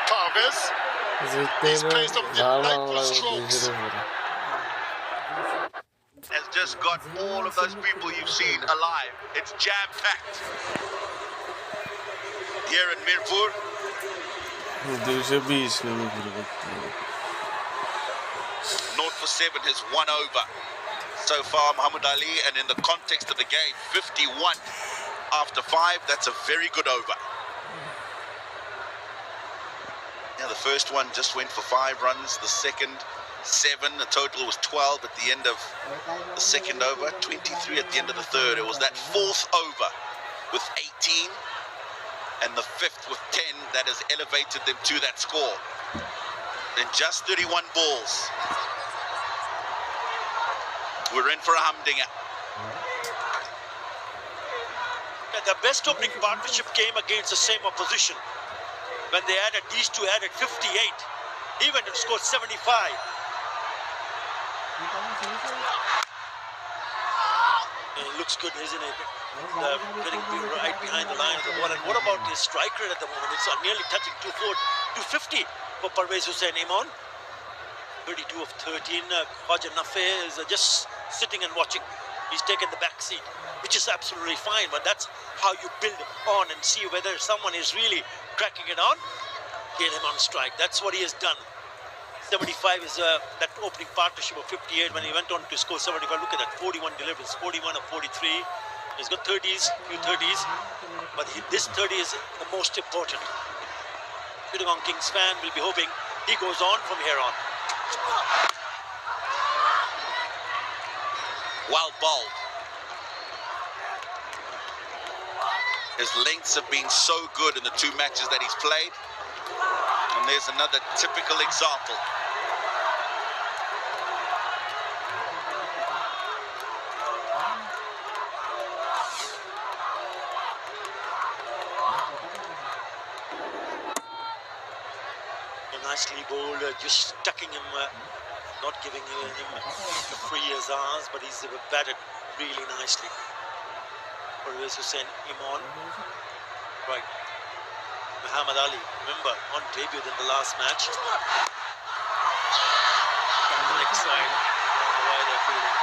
Carves. He's placed some delightful strokes. Has just got all of those people you've seen alive. It's jam-packed. Here in Mirpur. 0 for 7 has won over so far Muhammad Ali, and in the context of the game, 51 after 5, that's a very good over. Now the first one just went for 5 runs, the second 7, the total was 12 at the end of the second over, 23 at the end of the third. It was that fourth over with 18 and the fifth with 10 that has elevated them to that score. In just 31 balls. We're in for a humdinger. The best opening partnership came against the same opposition. When they added, these two added 58. He went and scored 75. It looks good, isn't it? Getting right behind the line of the ball. And what about his strike rate at the moment? It's nearly touching 250 for Parvez Hussain Imon. 32 of 13. Khwaja Nafi is just sitting and watching. He's taken the back seat, which is absolutely fine, but that's how you build on and see whether someone is really cracking it on. Get him on strike. That's what he has done. 75 is that opening partnership of 58 when he went on to score 75. Look at that, 41 deliveries, 41 of 43. He's got 30s, few 30s, but this 30 is the most important. Chittagong Kings fan will be hoping he goes on from here on. Well bowled. His lengths have been so good in the 2 matches that he's played. And there's another typical example. Nicely bowled, just stucking him, not giving him the free azars, but he's batted really nicely. Parvez Hussain Imon. Right. Muhammad Ali, remember, on debut in the last match. On the leg side. I don't know why they're feeling it.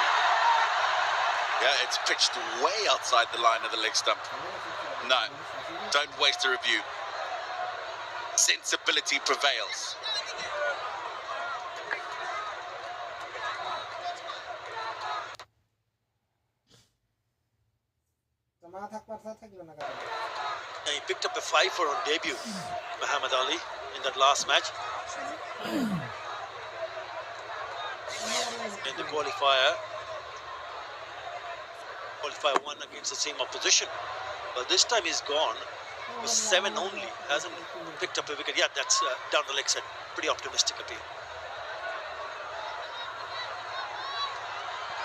Yeah, it's pitched way outside the line of the leg stump. No, don't waste a review. Sensibility prevails. He picked up a 5 on debut, Muhammad Ali, in that last match. In the qualifier 1 against the same opposition. But this time he's gone with 7 only, hasn't picked up a wicket. Yeah, that's down the leg side. Pretty optimistic appeal.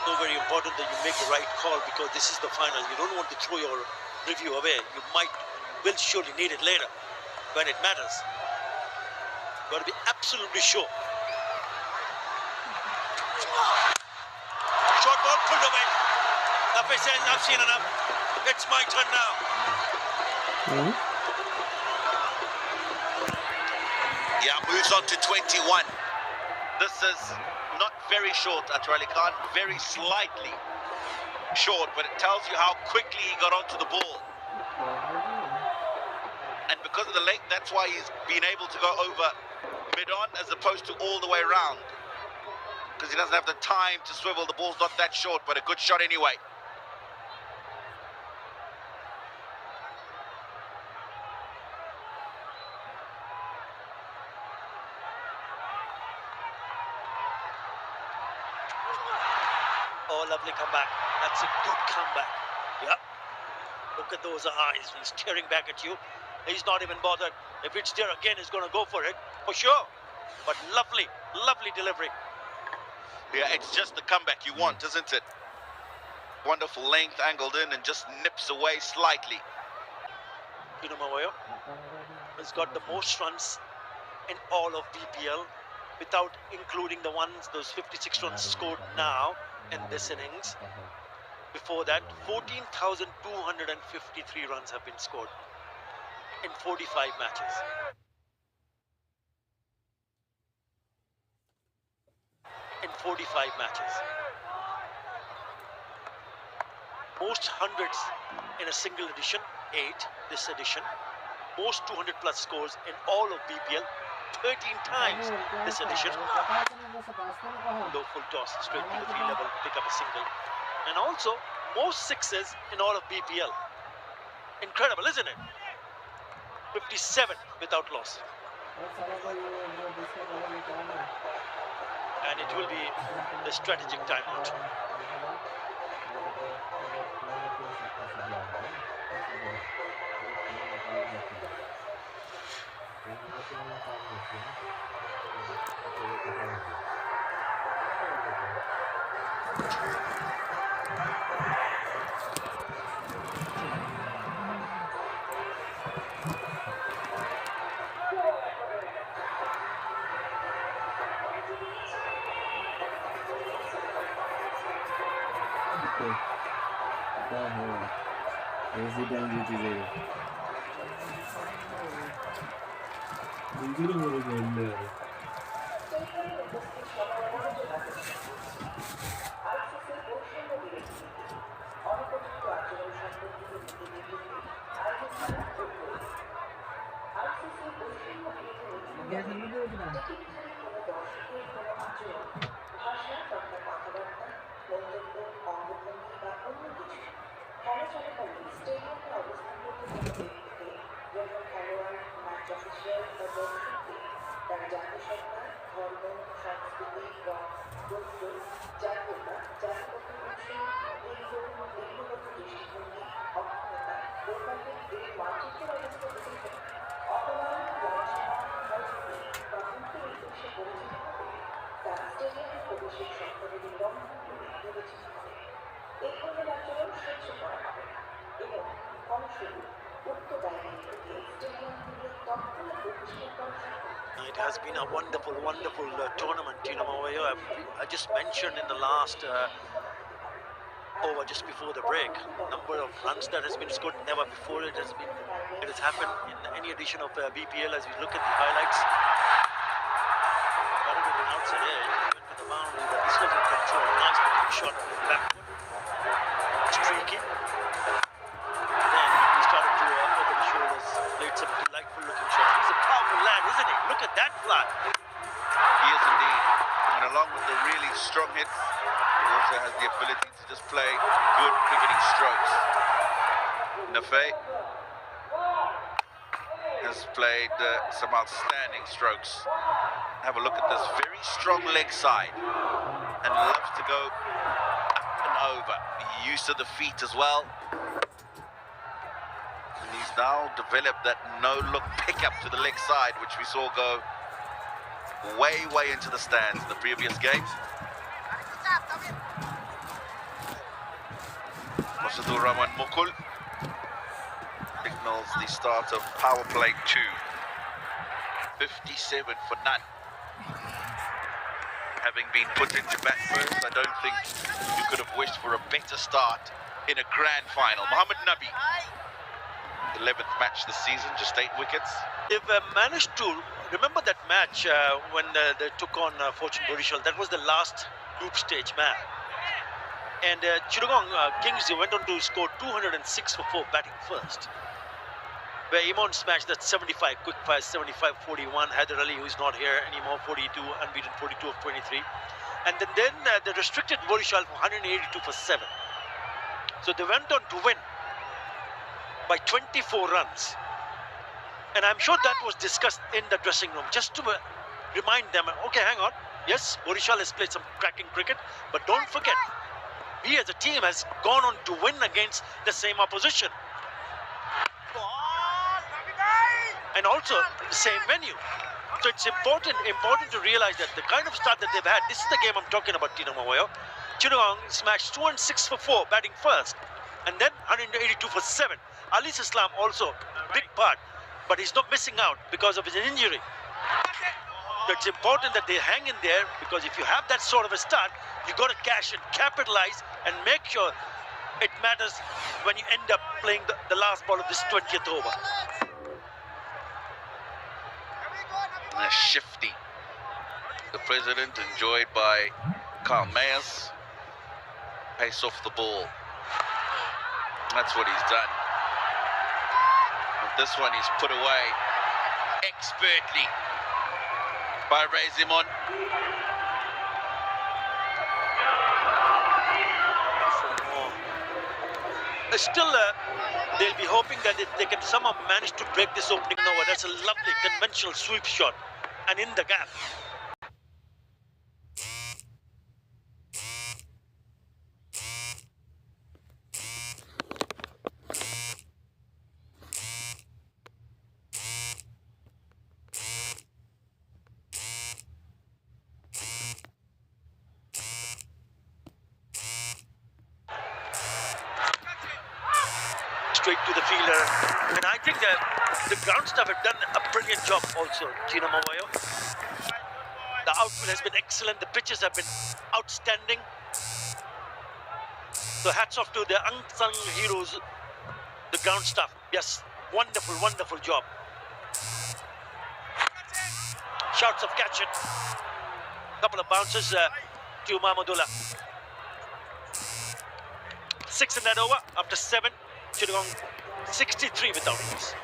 So very important that you make the right call, because this is the final. You don't want to throw your review away. You will surely need it later when it matters. You got to be absolutely sure. Short ball pulled away. Nafi says, I've seen enough. It's my turn now. Yeah, moves on to 21. This is not very short, Attar Ali Khan, very slightly short, but it tells you how quickly he got onto the ball. And because of the length, that's why he's been able to go over mid-on as opposed to all the way around. Because he doesn't have the time to swivel. The ball's not that short, but a good shot anyway. Oh, lovely comeback. That's a good comeback. Yep. Look at those eyes. He's staring back at you. He's not even bothered. If it's there again, he's going to go for it, for sure. But lovely, lovely delivery. Yeah, it's just the comeback you want, isn't it? Wonderful length, angled in, and just nips away slightly. Keenum Mawayo has got the most runs in all of BPL, without including those 56 runs scored now in this innings. Before that, 14,253 runs have been scored in 45 matches. 45 matches. Most hundreds in a single edition, 8 this edition. Most 200 plus scores in all of BPL, 13 times this edition. Low full toss, straight to the field level, pick up a single. And also, most sixes in all of BPL. Incredible, isn't it? 57 without loss. And it will be the strategic timeout. It has been a wonderful, wonderful tournament. You know, I just mentioned in the last over just before the break, number of runs that has been scored. Never before it has happened in any edition of BPL. As we look at the highlights, got it an outside edge, went to the boundary, but this was in control. Nice looking shot backward, streaky. Then he started to open the shoulders, played some delightful looking shots. He's a powerful lad, isn't he? Look at that fly. He is indeed. And along with the really strong hits, he also has the ability to just play good cricketing strokes. Nafay has played some outstanding strokes. Have a look at this very strong leg side and loves to go up and over. Use of the feet as well. And he's now developed that no-look pickup to the leg side, which we saw go way into the stands in the previous games. Masadur Rahman Mukul signals the start of power play 2. 57 for none. Having been put into bat first, I don't think you could have wished for a better start in a grand final. Mohammad Nabi, 11th match this season, just 8 wickets. They've managed to remember that match when they took on Fortune Borishal. That was the last group stage match. And Chittagong Kings went on to score 206 for 4 batting first. Where Imon smashed that 75 quick fire, 75-41. Haider Ali, who is not here anymore, 42, unbeaten 42 of 23. And then they restricted Borishal for 182 for 7. So they went on to win by 24 runs. And I'm sure that was discussed in the dressing room, just to remind them, okay, hang on. Yes, Borishal has played some cracking cricket, but don't forget, we as a team has gone on to win against the same opposition. And also the same venue. So it's important to realize that the kind of start that they've had, this is the game I'm talking about, Tino Mawayo. Chittagong smashed 206 for 4, batting first, and then 182 for 7. Ali Islam also, big part, but he's not missing out because of his injury. So it's important that they hang in there, because if you have that sort of a start, you got to cash and capitalize and make sure it matters when you end up playing the last ball of this 20th over. Shifty, the president, enjoyed by Carl Mayers. Pace off the ball. That's what he's done. But this one he's put away expertly by Razimon. Still, they'll be hoping that if they can somehow manage to break this opening over. That's a lovely conventional sweep shot, and in the gap. Straight to the fielder, and I think that the ground staff have done a brilliant job also, Gina Mavayo. The outfield has been excellent, the pitches have been outstanding. So hats off to the unsung heroes, the ground staff. Yes, wonderful, wonderful job. Shouts of catch it. Couple of bounces to Mahmudullah. 6 in that over after 7. Chittagong 63 without miss.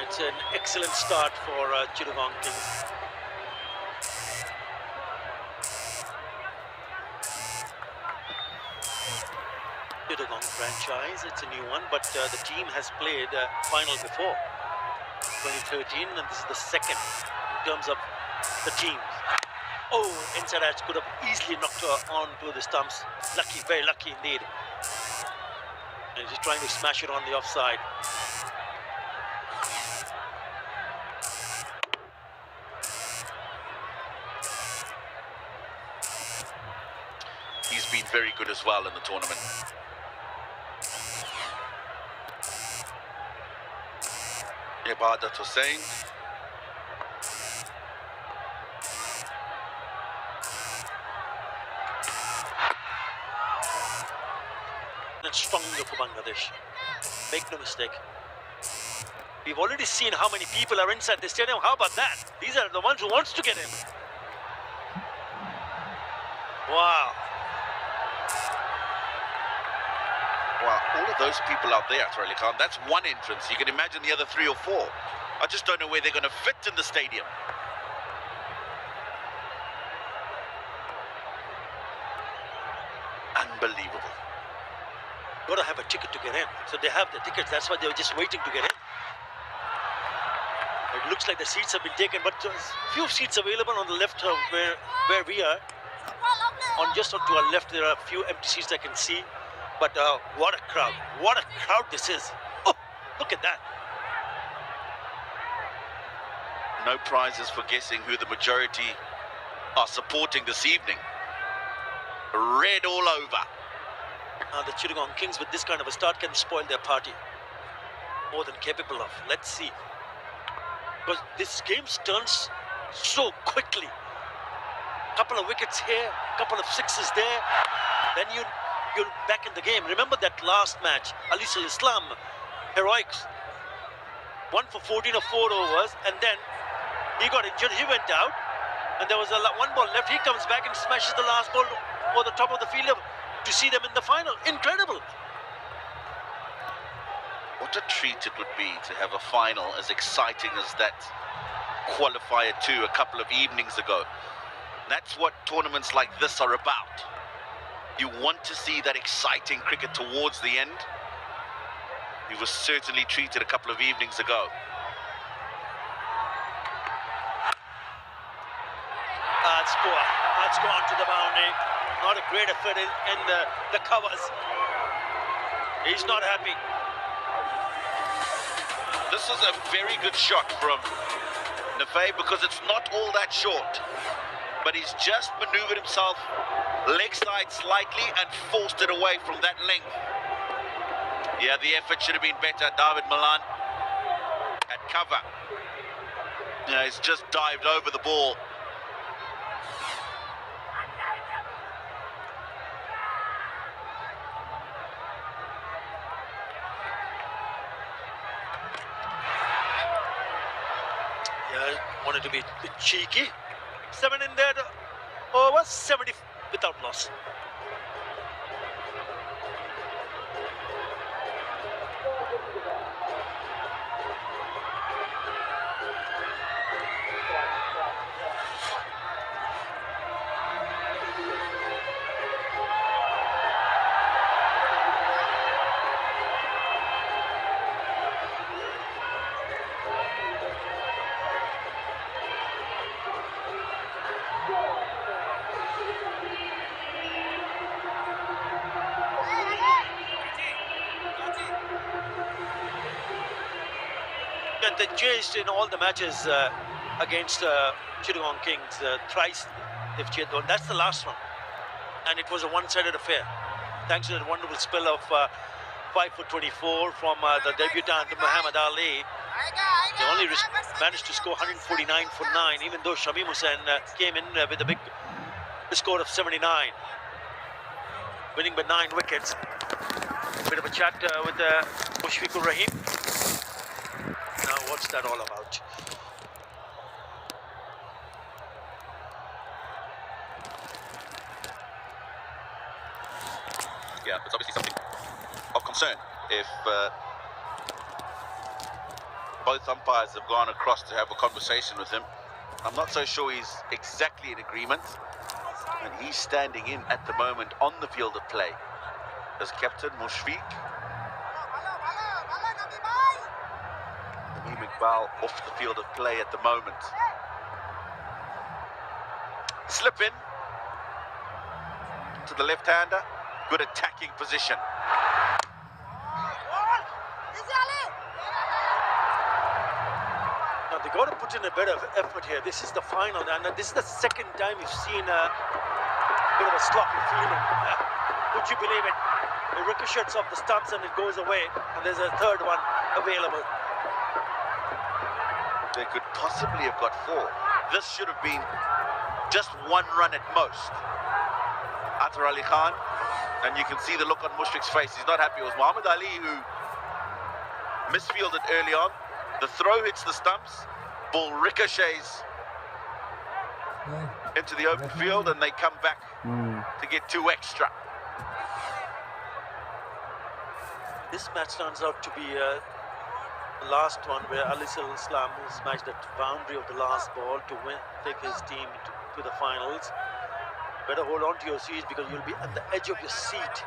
It's an excellent start for Chittagong Kings. Chittagong franchise, it's a new one, but the team has played final before, 2013, and this is the second in terms of the teams. Oh, inside edge could have easily knocked her onto the stumps. Lucky, very lucky indeed. And she's trying to smash it on the offside. He's been very good as well in the tournament. Ibadat Hussain. And stronger for Bangladesh. Make no mistake. We've already seen how many people are inside the stadium. How about that? These are the ones who wants to get in. Wow. Wow, all of those people out there, Atwar Ali Khan, that's one entrance. You can imagine the other 3 or 4. I just don't know where they're going to fit in the stadium. Unbelievable. Got to have a ticket to get in. So they have the tickets. That's why they were just waiting to get in. It looks like the seats have been taken, but there's few seats available on the left where we are. Just on to our left, there are a few empty seats I can see. But what a crowd. What a crowd this is. Oh, look at that. No prizes for guessing who the majority are supporting this evening. Red all over. The Chittagong Kings with this kind of a start can spoil their party. More than capable of. Let's see. Because this game turns so quickly. Couple of wickets here, couple of sixes there. Then you're back in the game. Remember that last match, Alis Al Islam, heroics. 1 for 14 or 4 overs, and then he got injured, he went out, and there was one ball left. He comes back and smashes the last ball over the top of the fielder to see them in the final. Incredible. What a treat it would be to have a final as exciting as that qualifier 2 a couple of evenings ago. That's what tournaments like this are about. You want to see that exciting cricket towards the end. He was certainly treated a couple of evenings ago. That's poor. That's gone to the boundary. Not a great effort in the covers. He's not happy. This is a very good shot from Nafay because it's not all that short. But he's just maneuvered himself leg side slightly and forced it away from that length. Yeah, the effort should have been better. David Milan at cover. Yeah, he's just dived over the ball. Yeah, wanted to be a bit cheeky. 7 in there, over 70 without loss. And they chased in all the matches against Chittagong Kings. Thrice they've chased. That's the last one. And it was a one-sided affair. Thanks to that wonderful spell of 5 for 24 from the debutant Muhammad Ali. They only managed to score 149 for 9, even though Shamim Hussain came in with a big score of 79. Winning by 9 wickets. Bit of a chat with Mushfiqur Rahim. Now, what's that all about? Yeah, it's obviously something of concern if both umpires have gone across to have a conversation with him. I'm not so sure he's exactly in agreement, and he's standing in at the moment on the field of play as captain Mushfiq. Tamim Iqbal off the field of play at the moment. Slip in to the left-hander. Good attacking position. Now they got to put in a bit of effort here. This is the final, and this is the second time we've seen a bit of a sloppy feeling. Would you believe it? It ricochets off the stumps and it goes away, and there's a third one available. They could possibly have got 4. This should have been just 1 run at most. Atar Ali Khan, and you can see the look on Mushfiq's face. He's not happy. It was Muhammad Ali who misfielded early on. The throw hits the stumps, ball ricochets into the open field, and they come back to get 2 extra. This match turns out to be the last one where Ali Islam smashed that boundary of the last ball to take his team to the finals. Better hold on to your seats because you'll be at the edge of your seat.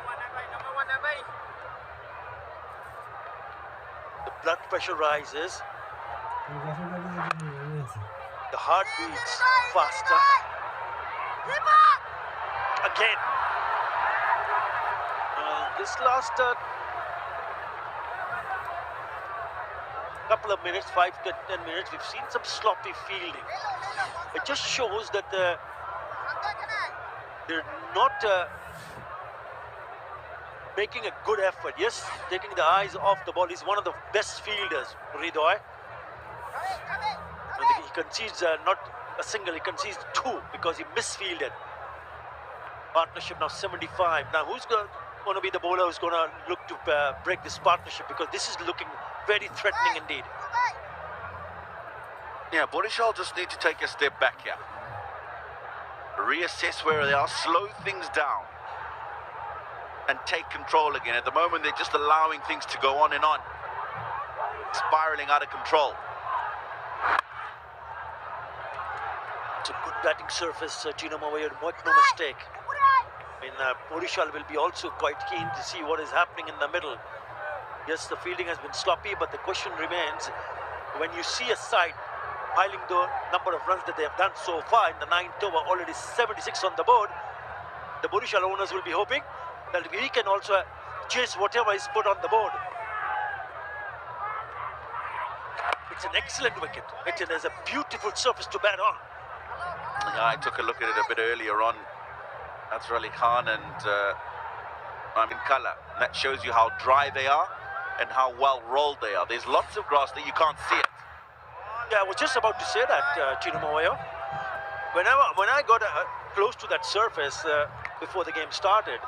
The blood pressure rises. The heart beats faster. Again. This last couple of minutes, 5 to 10 minutes, we've seen some sloppy fielding. It just shows that they're not making a good effort. Yes, taking the eyes off the ball. He's one of the best fielders, Ridoy. And he concedes not a single, he concedes 2 because he misfielded. Partnership now 75. Now who's going to be the bowler who's going to look to break this partnership, because this is looking very threatening indeed. Yeah, Borishal just need to take a step back here. Reassess where they are, slow things down, and take control again. At the moment, they're just allowing things to go on and on, spiraling out of control. It's a good batting surface, Gino Mawaya, make no mistake. I mean, Borishal will be also quite keen to see what is happening in the middle. Yes, the fielding has been sloppy, but the question remains, when you see a side piling the number of runs that they have done so far in the 9th over, already 76 on the board, the Borishal owners will be hoping that we can also chase whatever is put on the board. It's an excellent wicket. It is a beautiful surface to bat on. Yeah, I took a look at it a bit earlier on. That's Ali Khan and in colour. That shows you how dry they are and how well rolled they are. There's lots of grass that you can't see it. Yeah, I was just about to say that, Tino Moyo. When I got close to that surface before the game started,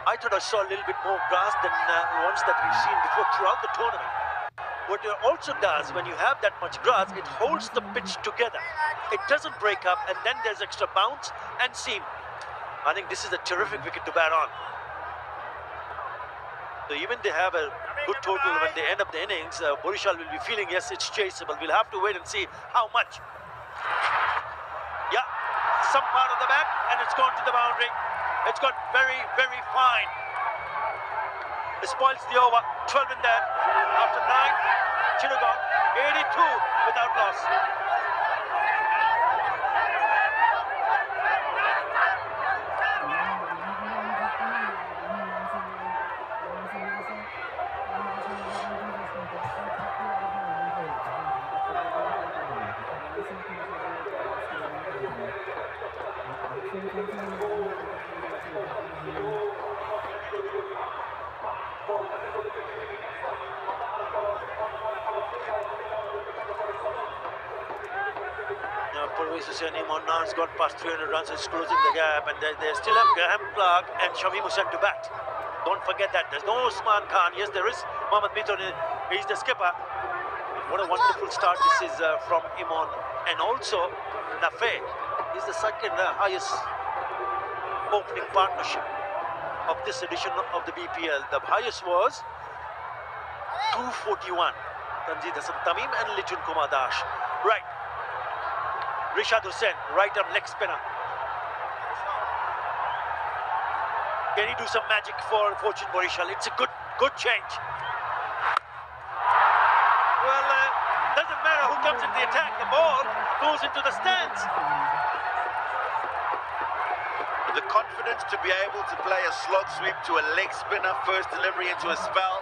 I thought I saw a little bit more grass than ones that we've seen before throughout the tournament. What it also does, when you have that much grass, it holds the pitch together. It doesn't break up, and then there's extra bounce and seam. I think this is a terrific wicket to bat on. So even they have a good total when they end up the innings, Borishal will be feeling, yes, it's chaseable. We'll have to wait and see how much. Yeah, some part of the bat, and it's gone to the boundary. It's gone very, very fine. It spoils the over. 12 in there. After 9, Chittagong, 82 without loss. Parvez Hussain Imon now has got past 300 runs, it's closing the gap, and they still have Graham Clark and Shamim Hussain to bat. Don't forget that. There's no Usman Khan. Yes, there is Mohammad Mithun. He's the skipper. What a wonderful start this is from Imon. And also, Nafe is the second highest opening partnership of this edition of the BPL. The highest was 241. Tanjeed Hassan Tamim and Lichun Kumar Dash. Right. Rishad Hussain, right arm leg spinner. Can he do some magic for Fortune Borishal? It's a good change. Well, doesn't matter who comes in the attack. The ball goes into the stands. The confidence to be able to play a slog sweep to a leg spinner, first delivery into a spell,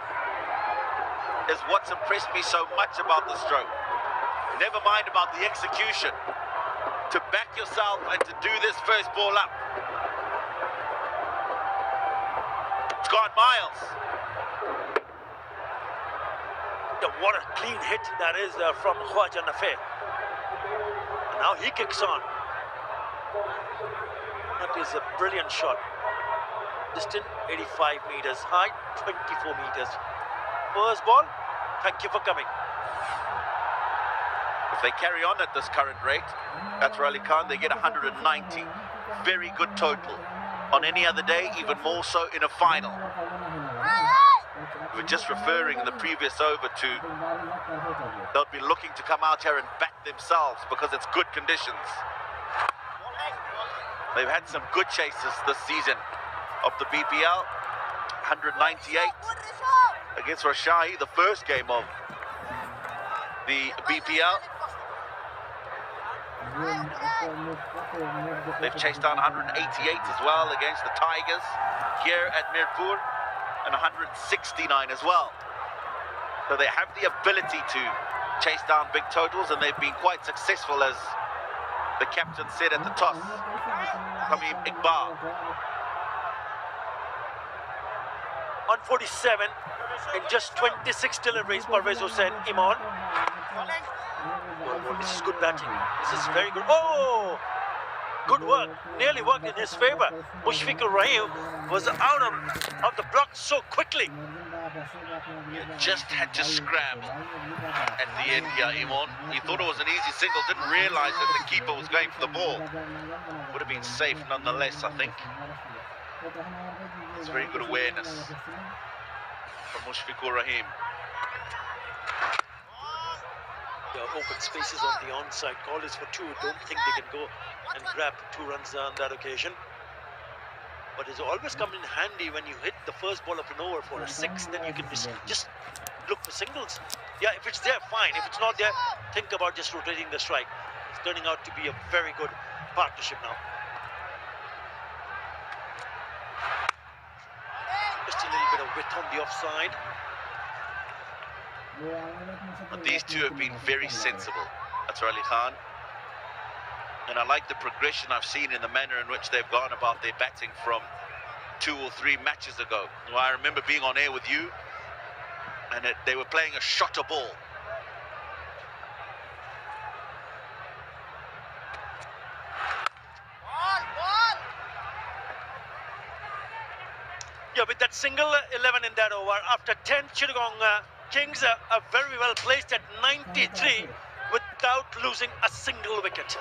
is what's impressed me so much about the stroke. Never mind about the execution. To back yourself and to do this first ball up. It's gone miles. What a clean hit that is from Khwaja Nafe. And now he kicks on. That is a brilliant shot. Distance 85 meters, height 24 meters. First ball, thank you for coming. If they carry on at this current rate, that's Ali Khan, they get 190. Very good total. On any other day, even more so in a final. We were just referring in the previous over to they'll be looking to come out here and back themselves because it's good conditions. They've had some good chases this season of the BPL. 198 against Rajshahi, the first game of the BPL. They've chased down 188 as well against the Tigers here at Mirpur, and 169 as well. So they have the ability to chase down big totals, and they've been quite successful, as the captain said at the toss. Tamim Iqbal. 147 in just 26 deliveries. Parvez Hussain Imon. Oh, this is good batting. This is very good. Oh, good work. Nearly worked in his favour. Mushfiqur Rahim was out of the block so quickly. Just had to scramble at the end here, Imon. He thought it was an easy single, didn't realise that the keeper was going for the ball. Would have been safe nonetheless, I think. It's very good awareness from Mushfiqur Rahim. There are open spaces on the onside. Call is for 2. Don't think they can go and grab 2 runs on that occasion. But it's always come in handy when you hit the first ball of an over for a 6. Then you can just look for singles. Yeah, if it's there, fine. If it's not there, think about just rotating the strike. It's turning out to be a very good partnership now. Just a little bit of width on the offside. But these two have been very sensible, Atar Ali Khan. And I like the progression I've seen in the manner in which they've gone about their batting from 2 or 3 matches ago. Well, I remember being on air with you, and they were playing a shotter ball. Yeah, with that single 11 in that over, after 10, Chittagong Kings are very well placed at 93 without losing a single wicket.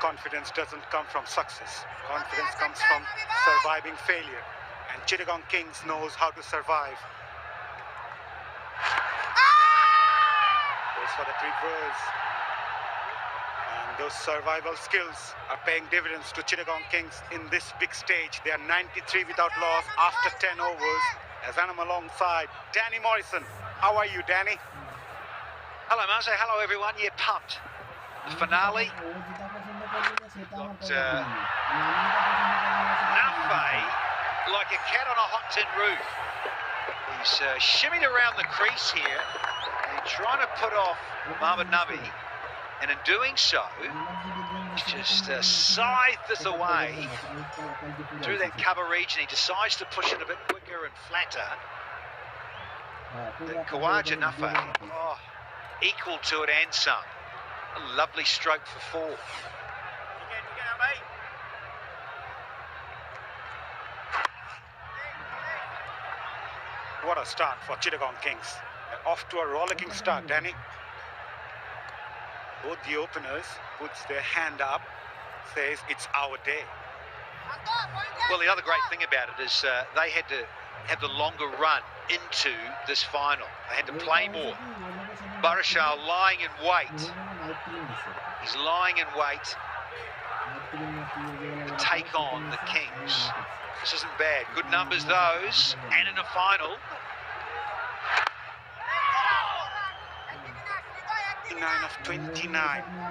Confidence doesn't come from success. Confidence comes from surviving failure. And Chittagong Kings knows how to survive. Goes for the reverse. And those survival skills are paying dividends to Chittagong Kings in this big stage. They are 93 without loss after 10 overs. As I'm alongside Danny Morrison. How are you, Danny? Hello, Marzo. Hello, everyone. Yeah, pumped. The finale. Got Nafe like a cat on a hot tin roof. He's shimmied around the crease here and trying to put off Mohammad Nabi. And in doing so, just scythed this away through that cover region. He decides to push it a bit quicker and flatter. But Khawaja Nafe, equal to it and some. A lovely stroke for 4. What a start for Chittagong Kings. They're off to a rollicking start, Danny. Both the openers puts their hand up, says it's our day. Well, the other great thing about it is they had to have the longer run into this final. They had to play more. Barashar lying in wait. He's lying in wait to take on the Kings. This isn't bad. Good numbers, those. And in a final. 9 of 29,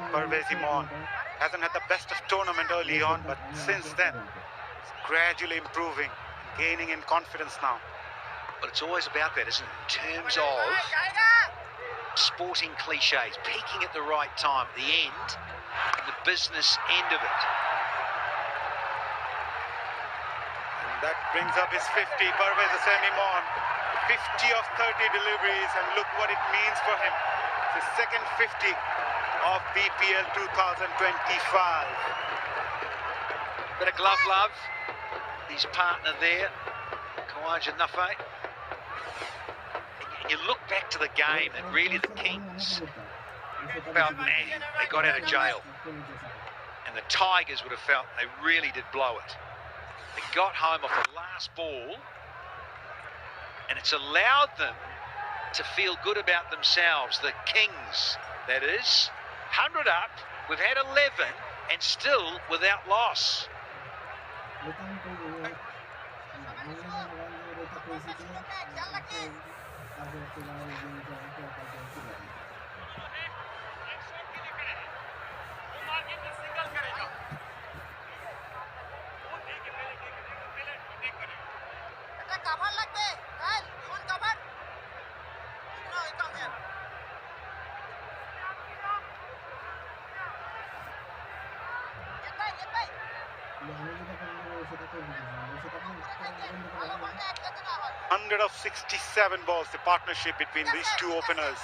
Parvez Imran. Hasn't had the best of tournament early on, but since then, it's gradually improving, gaining in confidence now. But it's always about that, isn't it? In terms of sporting cliches, peaking at the right time, at the end, and the business end of it. And that brings up his 50, Parvez Imran. 50 of 30 deliveries, and look what it means for him. It's his second 50 of BPL 2025. Bit of glove love. His partner there, Khawaja Nafe. And you look back to the game, and really the Kings felt, man, they got out of jail. And the Tigers would have felt they really did blow it. They got home off the last ball, and it's allowed them to feel good about themselves. The Kings, that is. 100 up, we've had 11, and still without loss. Hundred of 67 balls, the partnership between these two openers,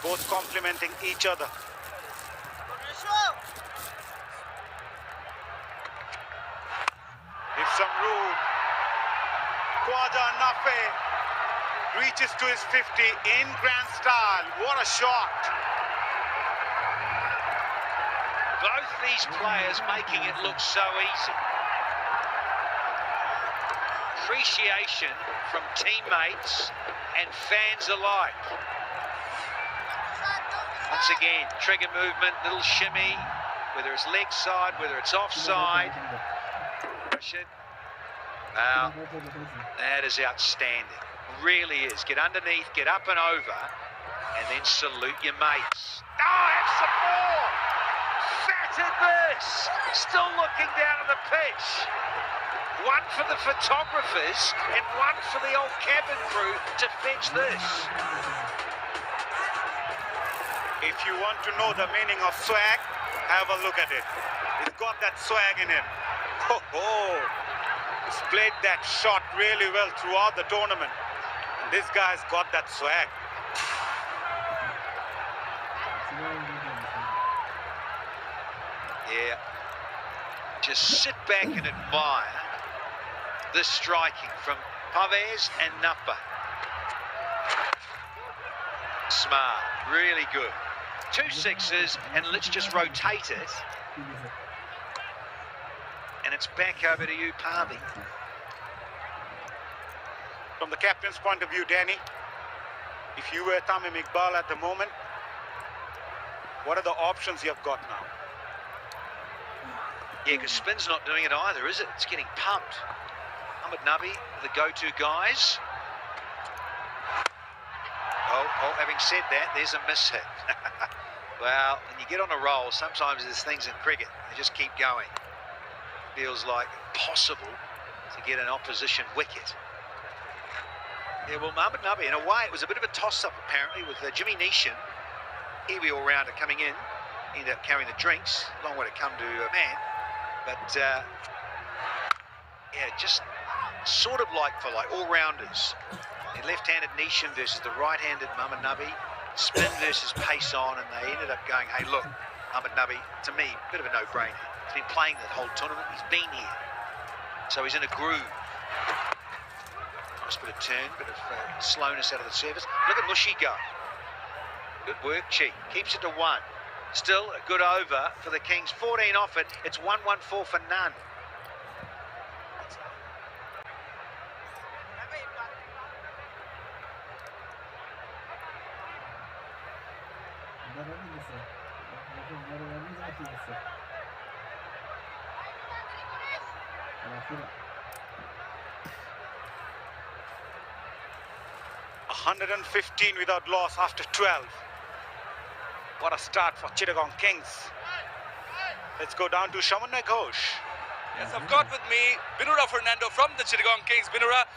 both complementing each other. Give some room. Khawaja Nafe reaches to his 50 in grand style. What a shot. Both these players making it look so easy. Appreciation from teammates and fans alike. Once again, trigger movement, little shimmy, whether it's leg side, whether it's offside. Wow, that is outstanding. Really is. Get underneath, get up and over, and then salute your mates. Oh, have some more! Fatter this! Still looking down at the pitch. One for the photographers and one for the old cabin crew to fetch this. If you want to know the meaning of swag, have a look at it. He's got that swag in him. Ho ho! He's played that shot really well throughout the tournament. And this guy's got that swag. Yeah. Just sit back and admire the striking from Pavez and Napa. Smart, really good. 2 sixes, and let's just rotate it. And it's back over to you, Pavi. From the captain's point of view, Danny, if you were Tamim Iqbal at the moment, what are the options you've got now? Yeah, because spin's not doing it either, is it? It's getting pumped. Ahmed Nabi, the go-to guys. Oh, having said that, there's a miss hit. Well, when you get on a roll, sometimes there's things in cricket, they just keep going. Feels like impossible to get an opposition wicket. Yeah, well, Ahmed Nabi, in a way, it was a bit of a toss-up, apparently, with Jimmy Neesham, Kiwi all-rounder, coming in. Ended up carrying the drinks. Long way to come to a man. But, yeah, just sort of like for all-rounders. The left-handed Neesham versus the right-handed Ahmed Nabi. Spin versus pace on, and they ended up going, hey, look, Ahmed Nabi, to me, a bit of a no-brainer. He's been playing the whole tournament. He's been here. So he's in a groove. Nice bit of turn, bit of slowness out of the service. Look at Mushy go. Good work, Cheek. Keeps it to 1. Still a good over for the Kings. 14 off it. It's 1-1-4 for none. $115 without loss after 12. What a start for Chittagong Kings. Let's go down to Shamunna Ghosh. Yes, I've got with me Binura Fernando from the Chittagong Kings. Binura,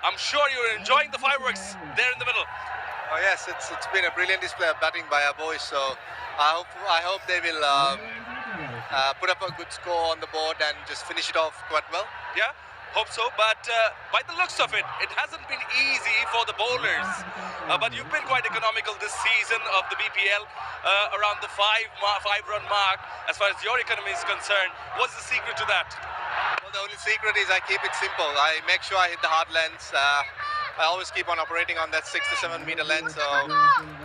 I'm sure you're enjoying the fireworks there in the middle. Oh yes, it's been a brilliant display of batting by our boys. So I hope they will put up a good score on the board and just finish it off quite well. Yeah, hope so. But by the looks of it, it hasn't been easy for the bowlers. But you've been quite economical this season of the BPL, around the five-run mark. As far as your economy is concerned, what's the secret to that? Well, the only secret is I keep it simple. I make sure I hit the hard lengths. I always keep on operating on that 6 to 7 meter length. So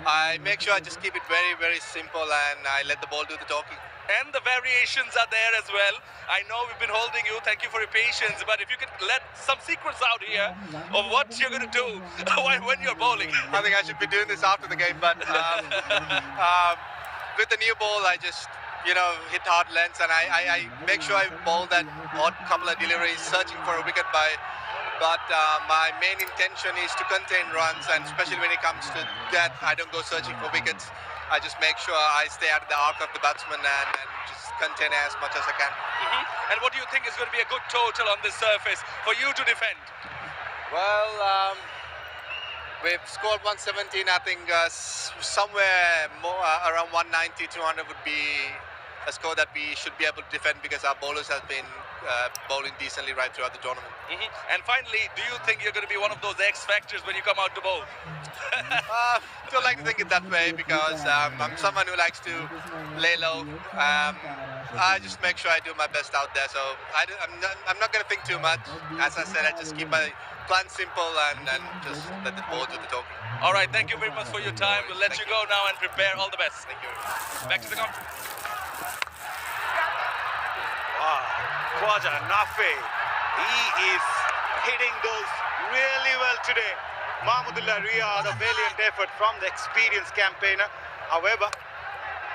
I make sure I just keep it very, very simple, and I let the ball do the talking. And the variations are there as well. I know we've been holding you. Thank you for your patience. But if you could let some secrets out here of what you're going to do when you're bowling. I think I should be doing this after the game. But with the new ball, I just, hit hard lengths, and I make sure I bowl that odd couple of deliveries, searching for a wicket by. But my main intention is to contain runs, and especially when it comes to that, I don't go searching for wickets. I just make sure I stay out of the arc of the batsman and just contain as much as I can. And what do you think is going to be a good total on this surface for you to defend? Well, we've scored 117. I think somewhere more around 190, 200 would be a score that we should be able to defend, because our bowlers have been bowling decently right throughout the tournament. And finally, do you think you're going to be one of those X factors when you come out to bowl? Don't like to think it that way, because I'm someone who likes to lay low. I just make sure I do my best out there. So I'm not going to think too much. As I said, I just keep my plan simple and just let the ball do the talking. All right, thank you very much for your time. We'll let you go now and prepare. All the best. Thank you. Back to the conference. Wow, Khwaja Nafi, he is hitting those really well today. Mahmudullah Riyad, a valiant effort from the experienced campaigner. However,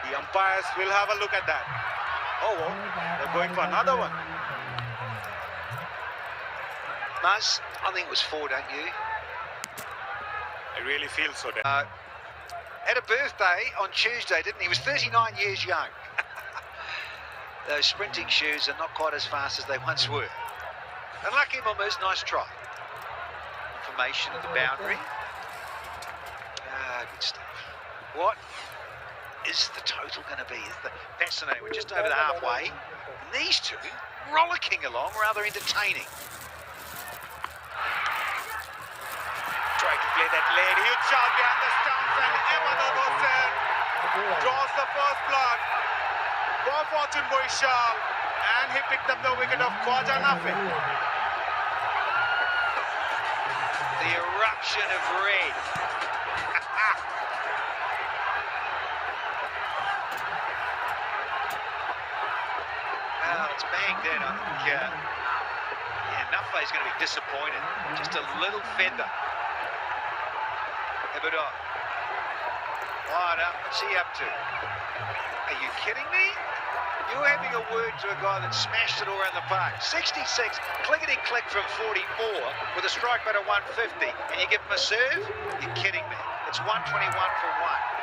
the umpires will have a look at that. Oh, well, they're going for another one. Muzz, I think it was 4, don't you? I really feel so. Had a birthday on Tuesday, didn't he? He was 39 years young. Those sprinting shoes are not quite as fast as they once were. Unlucky Mummers, nice try. Information of the boundary. Ah, good stuff. What is the total going to be? Fascinating. We're just over the halfway. And these two rollicking along, rather entertaining. Try to play that late. Huge shot behind the stumps and Emadad Hossain draws the first blood. For fortune Boishal, and he picked up the wicket of Khwaja Nafi. The eruption of red. Well, it's banged in. I think Nafi's going to be disappointed. Just a little fender. Ebadot. Wide up. What's he up to? Are you kidding me? You're having a word to a guy that smashed it all around the park. 66, clickety-click from 44 with a strike rate of 150. And you give him a serve? You're kidding me. It's 121 for 1.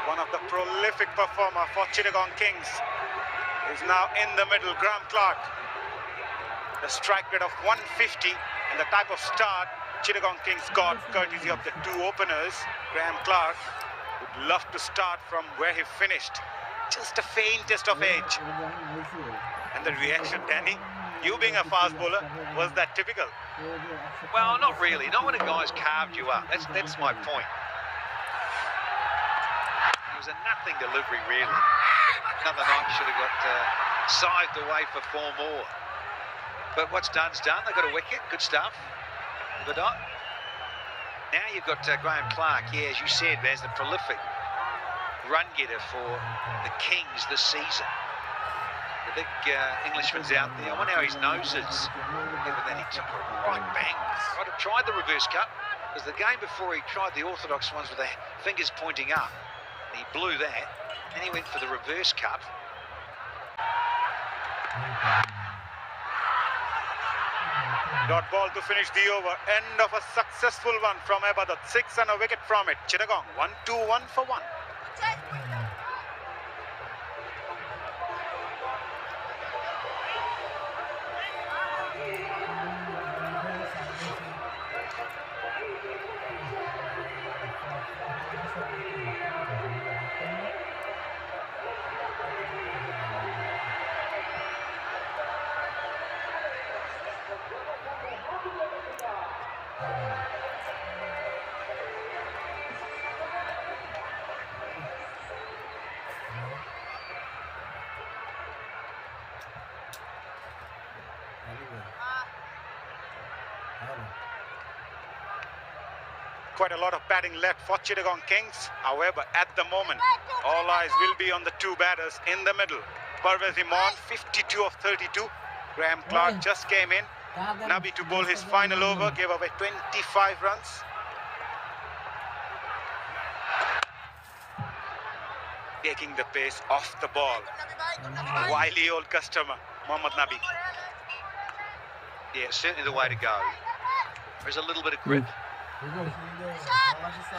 One of the prolific performer for Chittagong Kings is now in the middle, Graham Clark. The strike rate of 150 and the type of start Chittagong Kings got courtesy of the two openers. Graham Clark would love to start from where he finished, just a faintest of edge. And the reaction, Danny, you being a fast bowler, was that typical? Well, not really. Not when a guy's carved you up. That's my point. It was a nothing delivery, really. Another night should have got scythed away for 4 more. But what's done's done. They got a wicket. Good stuff. But now you've got Graham Clark. Yeah, as you said, there's the prolific run getter for the Kings this season. The big Englishman's out there. I wonder how his nose is. But then he took a right bang. I'd have tried the reverse cut, because the game before he tried the orthodox ones with the fingers pointing up. He blew that. Then he went for the reverse cut. Dot ball to finish the over. End of a successful one from Ebadat. 6 and a wicket from it. Chittagong 1-2-1 for 1. Quite a lot of batting left for Chittagong Kings. However, at the moment, all eyes will be on the two batters in the middle. Parvez Imran, 52 of 32. Graham Clark just came in. Nabi to bowl his final over, gave away 25 runs. Taking the pace off the ball. A wily old customer, Mohammad Nabi. Yeah, certainly the way to go. There's a little bit of grip.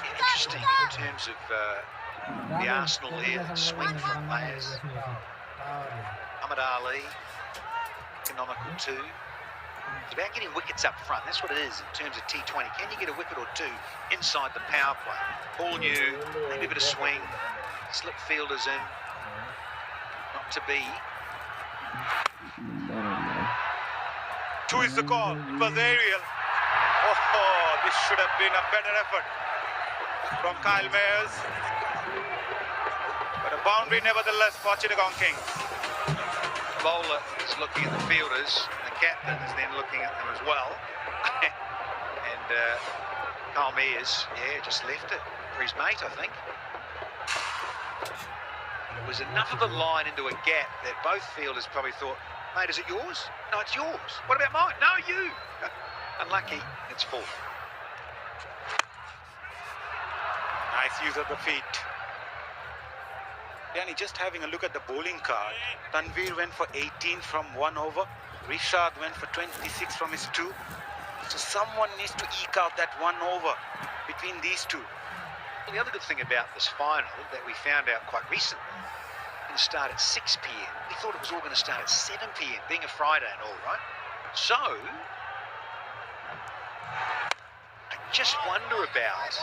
Interesting in terms of The Arsenal here that swing from players. Muhammad Ali, economical too. It's about getting wickets up front. That's what it is in terms of T20. Can you get a wicket or two inside the power play? All new, maybe a bit of swing, slip fielders in. Not to be. Two is the call. It was aerial. Oh, this should have been a better effort from Kyle Mayers. But a boundary nevertheless for Chittagong Kings. The bowler is looking at the fielders, and the captain is then looking at them as well. And Kyle Mayers, just left it for his mate, I think. It was enough of a line into a gap that both fielders probably thought, mate, is it yours? No, it's yours. What about mine? No, you. Unlucky, it's full. Nice use of the feet. Danny, just having a look at the bowling card. Tanveer went for 18 from 1 over. Rishad went for 26 from his 2. So someone needs to eke out that 1 over between these two. Well, the other good thing about this final that we found out quite recently, it didn't start at 6 p.m. We thought it was all going to start at 7 p.m, being a Friday and all, right? So, I just wonder about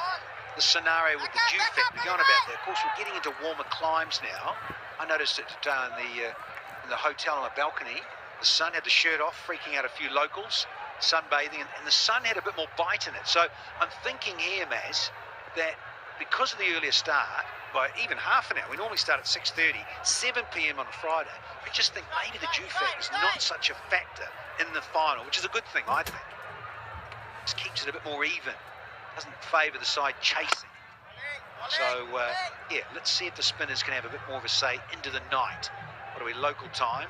the scenario with the dew factor going about there. Of course, we're getting into warmer climes now. I noticed it in the hotel on the balcony. The sun had the shirt off, freaking out a few locals, sunbathing, and the sun had a bit more bite in it. So I'm thinking here, Maz, that because of the earlier start, by even half an hour, we normally start at 6:30, 7 p.m. on a Friday, I just think maybe the dew factor is not such a factor in the final, which is a good thing, I think. Just keeps it a bit more even. Doesn't favour the side chasing. So, let's see if the spinners can have a bit more of a say into the night. What are we, local time?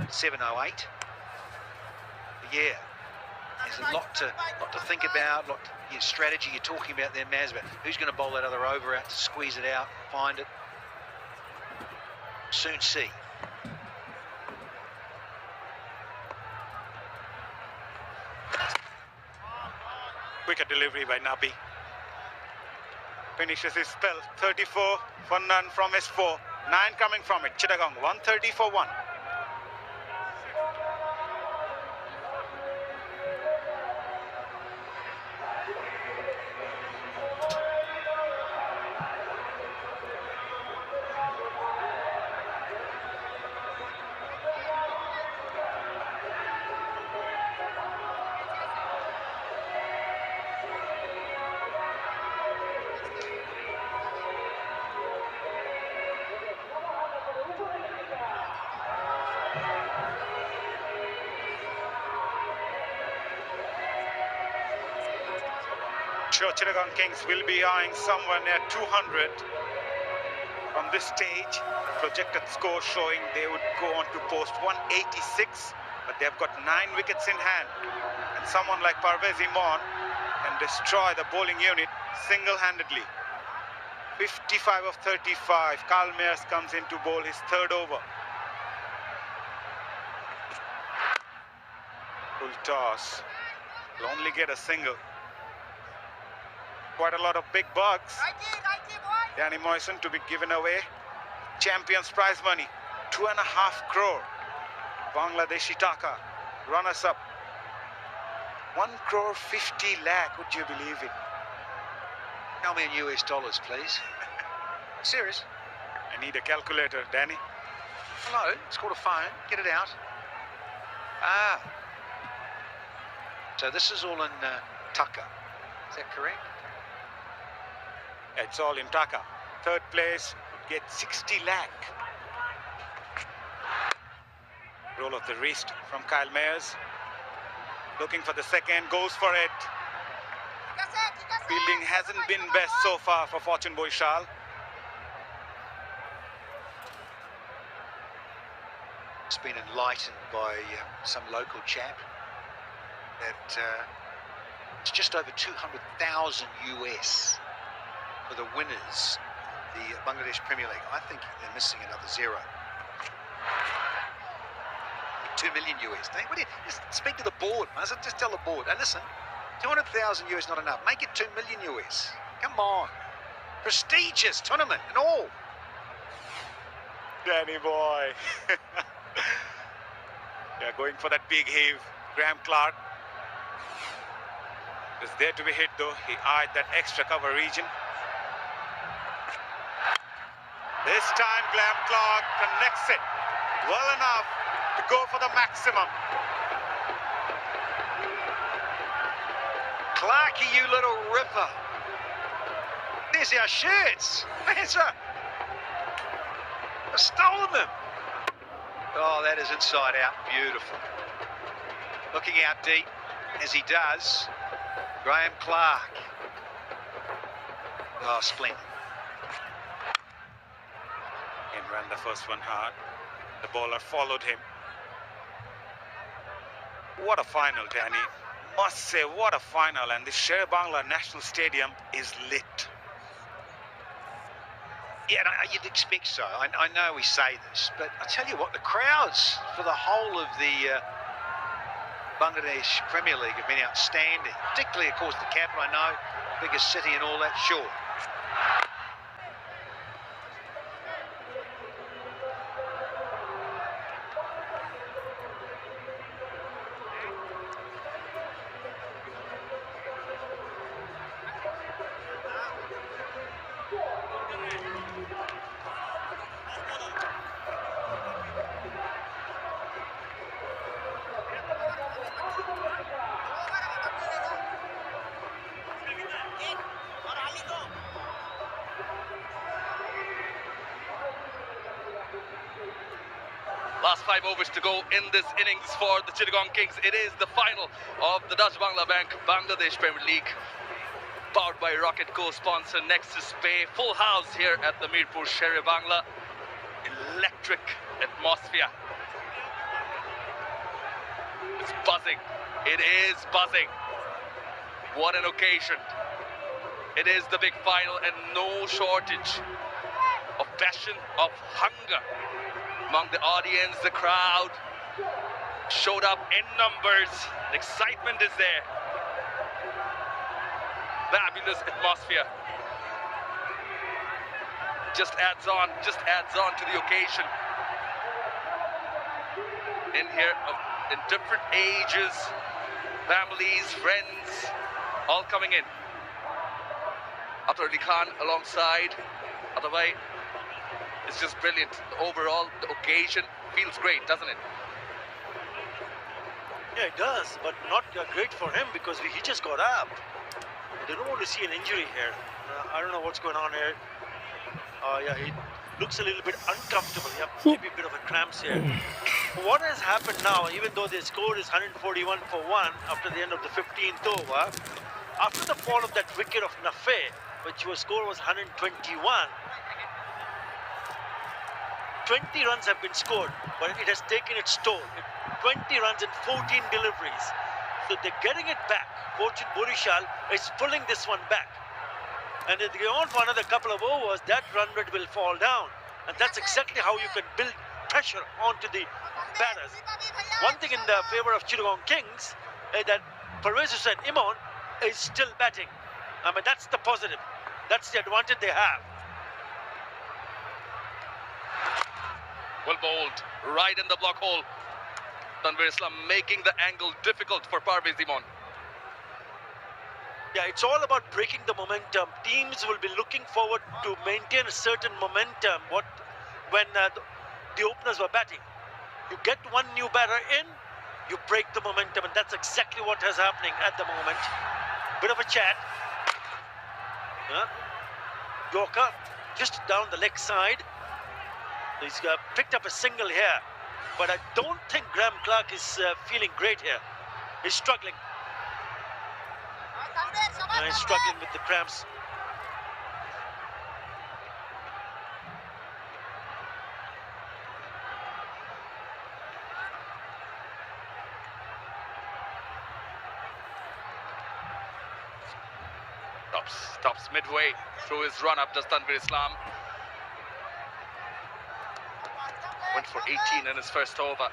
7:08. Yeah, there's a lot to think about, strategy you're talking about there, Maz, about who's going to bowl that other over out to squeeze it out, find it. Soon see. Wicket delivery by Nabi. Finishes his spell. 34 for none from his 4. 9 coming from it. Chittagong 130 for 1. Sure, Chittagong Kings will be eyeing somewhere near 200 from this stage. Projected score showing they would go on to post 186, but they've got 9 wickets in hand. And someone like Parvez Imran can destroy the bowling unit single-handedly. 55 of 35. Kyle Mayers comes in to bowl his 3rd over. Full toss. Will only get a single. Quite a lot of big bugs. Danny Moisen to be given away. Champions prize money, 2.5 crore. Bangladeshi Taka, runners up, 1 crore 50 lakh. Would you believe it? Tell me in US dollars, please. Serious? I need a calculator, Danny. Hello, it's called a phone. Get it out. Ah. So this is all in Taka. Is that correct? It's all in Taka. 3rd place would get 60 lakh. Roll of the wrist from Kyle Mayers. Looking for the 2nd, goes for it. Fielding hasn't been best so far for Fortune Boishal. It's been enlightened by some local chap that it's just over 200,000 US for the winners, the Bangladesh Premier League. I think they're missing another 0. 2 million US. What do you, just speak to the board, mustn't just tell the board. And listen, 200,000 US not enough. Make it 2 million US. Come on. Prestigious tournament and all. Danny boy. They're going for that big heave. Graham Clark is there to be hit though. He eyed that extra cover region. This time Graham Clark connects it well enough to go for the maximum. Clarky, you little ripper. There's our shirts. Man's up. I've stolen them. Oh, that is inside out. Beautiful. Looking out deep, as he does, Graham Clark. Oh, splendid. And ran the first one hard. The bowler followed him. What a final, Danny. Must say, what a final. And the Sher-e-Bangla National Stadium is lit. Yeah, you'd expect so. I know we say this, but I tell you what, the crowds for the whole of the Bangladesh Premier League have been outstanding. Particularly, of course, the capital, I know, biggest city and all that, sure. Last 5 overs to go in this innings for the Chittagong Kings. It is the final of the Dutch Bangla Bank Bangladesh Premier League, powered by Rocket co-sponsor Nexus Pay. Full house here at the Mirpur Sher-e-Bangla. Electric atmosphere. It's buzzing. It is buzzing. What an occasion. It is the big final and no shortage of passion, of hunger among the audience. The crowd showed up in numbers. The excitement is there. Fabulous atmosphere. Just adds on to the occasion. In here, in different ages, families, friends, all coming in. Atar Ali Khan alongside Atavai. It's just brilliant. Overall, the occasion feels great, doesn't it? Yeah, it does, but not great for him because he just got up. They don't want to see an injury here. I don't know what's going on here. Yeah, he looks a little bit uncomfortable. Yeah, maybe a bit of a cramps here. What has happened now, even though the score is 141 for 1 after the end of the 15th over, after the fall of that wicket of Nafe, which was score was 121, 20 runs have been scored, but it has taken its toll. 20 runs and 14 deliveries. So they're getting it back. Fortune Borishal is pulling this one back. And if they go on for another couple of overs, that run rate will fall down. And that's exactly how you can build pressure onto the batters. One thing in the favor of Chittagong Kings is that Parvez Hussain Imon is still batting. I mean, that's the positive. That's the advantage they have. Well bowled, right in the block hole. Tanveer Islam making the angle difficult for Parvez Imon. Yeah, it's all about breaking the momentum. Teams will be looking forward to maintain a certain momentum when the openers were batting. You get one new batter in, you break the momentum, and that's exactly what is happening at the moment. Bit of a chat. Yorker just down the leg side. He's picked up a single here, but I don't think Graham Clark is feeling great here. He's struggling. He's struggling with the cramps. Stops midway through his run-up, does Tanveer Islam. Went for 18 in his first over.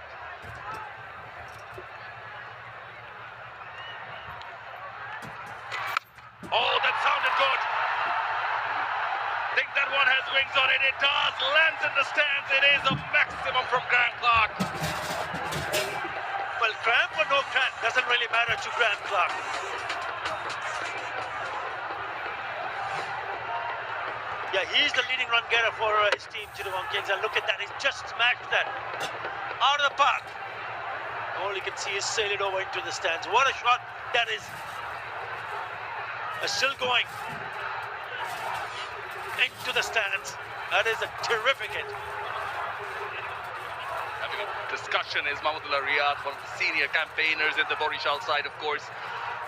Oh, that sounded good. Think that one has wings on it. It does. Lands in the stands. It is a maximum from Graham Clark. Well, cramp or no cramp doesn't really matter to Graham Clark. Yeah, he's the leading run getter for his team, Chittagong Kings. And look at that, he's just smashed that out of the park. All you can see is sail it over into the stands. What a shot that is. Still going into the stands. That is a terrific hit. Having a discussion is Mahmudullah Riyad, one of the senior campaigners in the Borishal side, of course.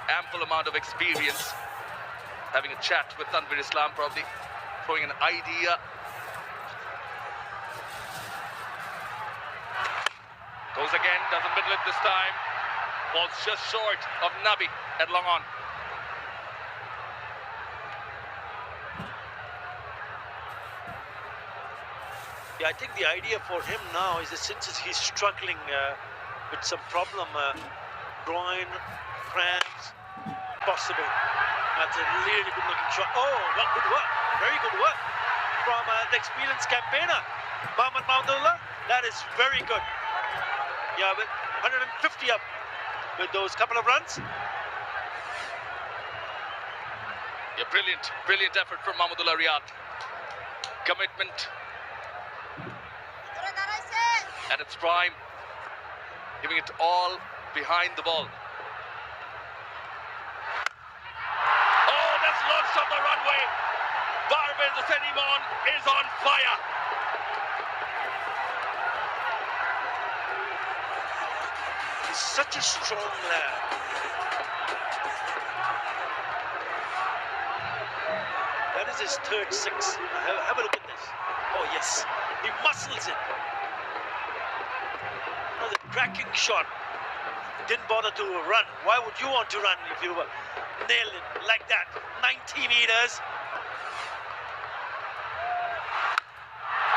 Ample amount of experience. Having a chat with Tanveer Islam, probably throwing an idea. Goes again, doesn't middle it this time. Falls just short of Nabi at long on. Yeah, I think the idea for him now is that since he's struggling with some problem, groin, cramps, possible. That's a really good looking shot. Oh, well, good work. Very good work from the experienced campaigner, Mohammad Mahmudullah. That is very good. Yeah, with 150 up with those couple of runs. Yeah, brilliant effort from Mahmudullah Riyad. Commitment at its prime, giving it all behind the ball. Oh, that's launched off the runway. Parvez Hussain Imon is on fire. He's such a strong lad. That is his third six. Have a look at this. Oh yes, he muscles it. The cracking shot. Didn't bother to run. Why would you want to run if you nail it like that? 90 meters.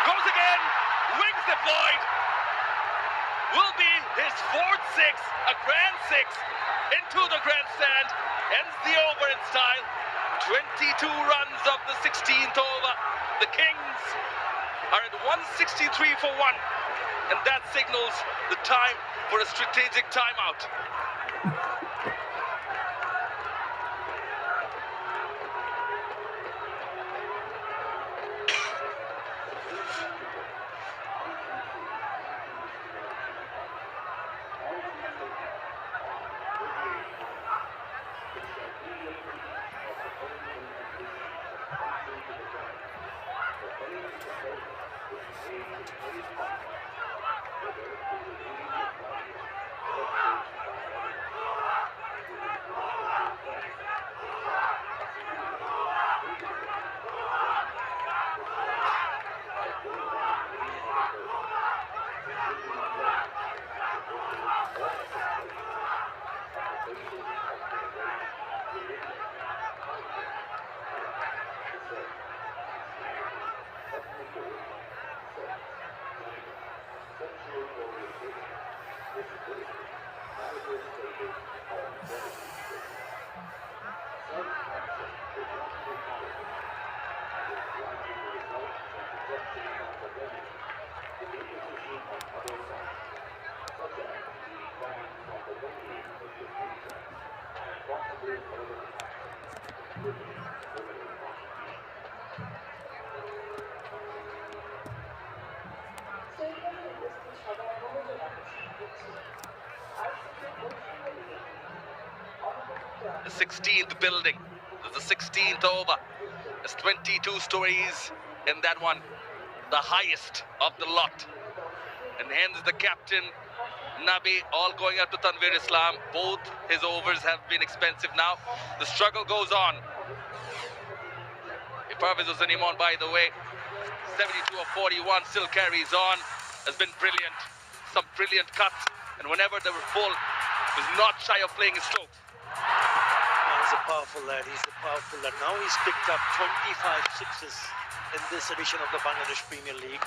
Goes again. Wings deployed. Will be his fourth six, a grand six into the grandstand. Ends the over in style. 22 runs of the 16th over. The Kings are at 163 for 1. And that signals the time for a strategic timeout. The 16th building. This is the 16th over. There's 22 stories in that one. The highest of the lot. And hence the captain, Nabi, all going up to Tanveer Islam. Both his overs have been expensive now. The struggle goes on. Parvez Hussain Imon, by the way, 72 of 41, still carries on. Has been brilliant. Some brilliant cuts. And whenever they were full, was not shy of playing his strokes. He's a powerful lad. He's a powerful lad. Now he's picked up 25 sixes in this edition of the Bangladesh Premier League.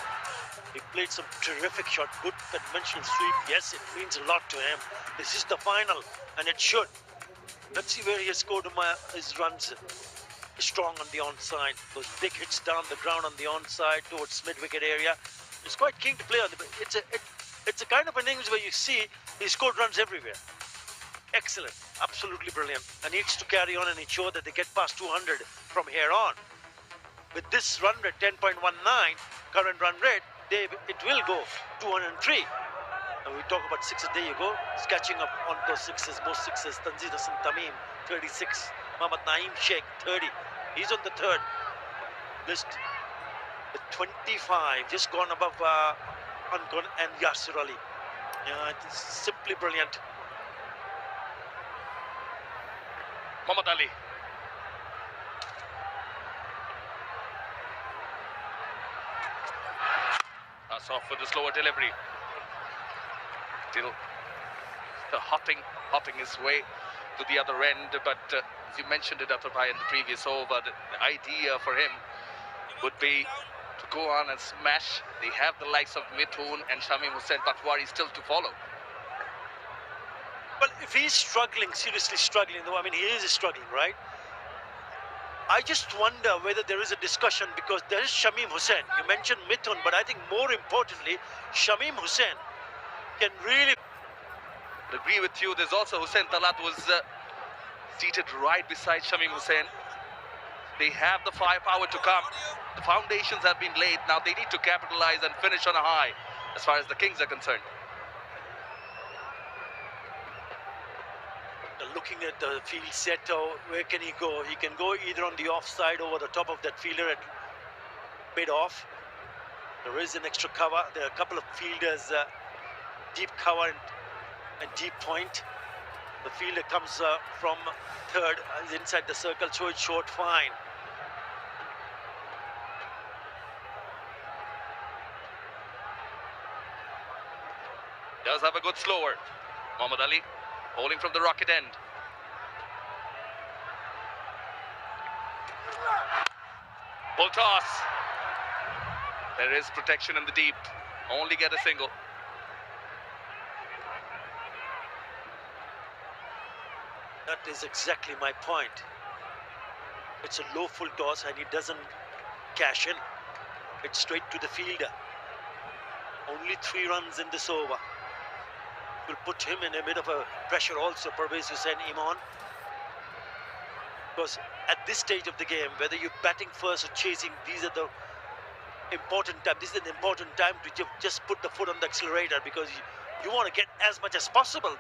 He played some terrific shot, good conventional sweep. Yes, it means a lot to him. This is the final, and it should. Let's see where he has scored his runs. strong on the onside. Those big hits down the ground on the onside towards mid-wicket area. He's quite keen to play on the. It's a kind of innings where you see he scored runs everywhere. Excellent, absolutely brilliant, and needs to carry on and ensure that they get past 200 from here on. With this run rate 10.19 current run rate, it will go 203. And we talk about sixes. There you go, he's catching up on those sixes, most sixes. Tanzir Hassan Tamim 36, Mohammad Naeem Sheikh 30. He's on the third list with 25, just gone above Ankon and Yasir Ali. Yeah, it's simply brilliant. Mohammad Ali. That's off with the slower delivery. Still hopping his way to the other end, but as you mentioned it, Atharbhai, in the previous over, the idea for him would be to go on and smash. They have the likes of Mithun and Shamim Hussain Patwari still to follow. Well, if he's struggling, seriously struggling, though, I mean, he is struggling, right? I just wonder whether there is a discussion, because there is Shamim Hussain. You mentioned Mithun, but I think more importantly, Shamim Hussain can really... I agree with you. There's also Hussain Talat was seated right beside Shamim Hussain. They have the firepower to come. The foundations have been laid. Now they need to capitalize and finish on a high as far as the Kings are concerned. Looking at the field set, where can he go? He can go either on the offside over the top of that fielder at mid-off. There is an extra cover. There are a couple of fielders, deep cover and deep point. The fielder comes from third, is inside the circle, so it's short, fine. Does have a good slower. Mohammad Ali bowling from the rocket end. Full toss. There is protection in the deep. Only get a single. That is exactly my point. It's a low full toss and he doesn't cash in. It's straight to the fielder. Only 3 runs in this over. Will put him in a bit of a pressure also, Parvez Hussain Imran. Because at this stage of the game, whether you're batting first or chasing, these are the important time. This is an important time to just put the foot on the accelerator, because you want to get as much as possible.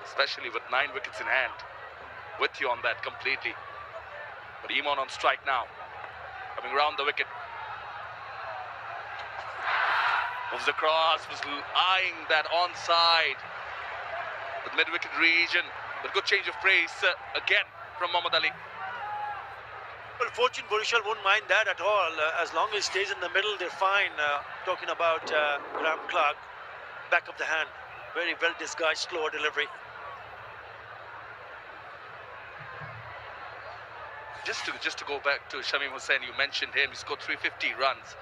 Especially with 9 wickets in hand. With you on that completely. But Imran on strike now. Coming round the wicket. Moves across, was eyeing that onside. The mid-wicket region. But good change of pace again from Mohammad Ali. Well, Fortune Burishal won't mind that at all. As long as he stays in the middle, they're fine. Talking about Graham Clark, back of the hand. Very well disguised, slower delivery. Just to go back to Shamim Hussain, you mentioned him. He scored 350 runs.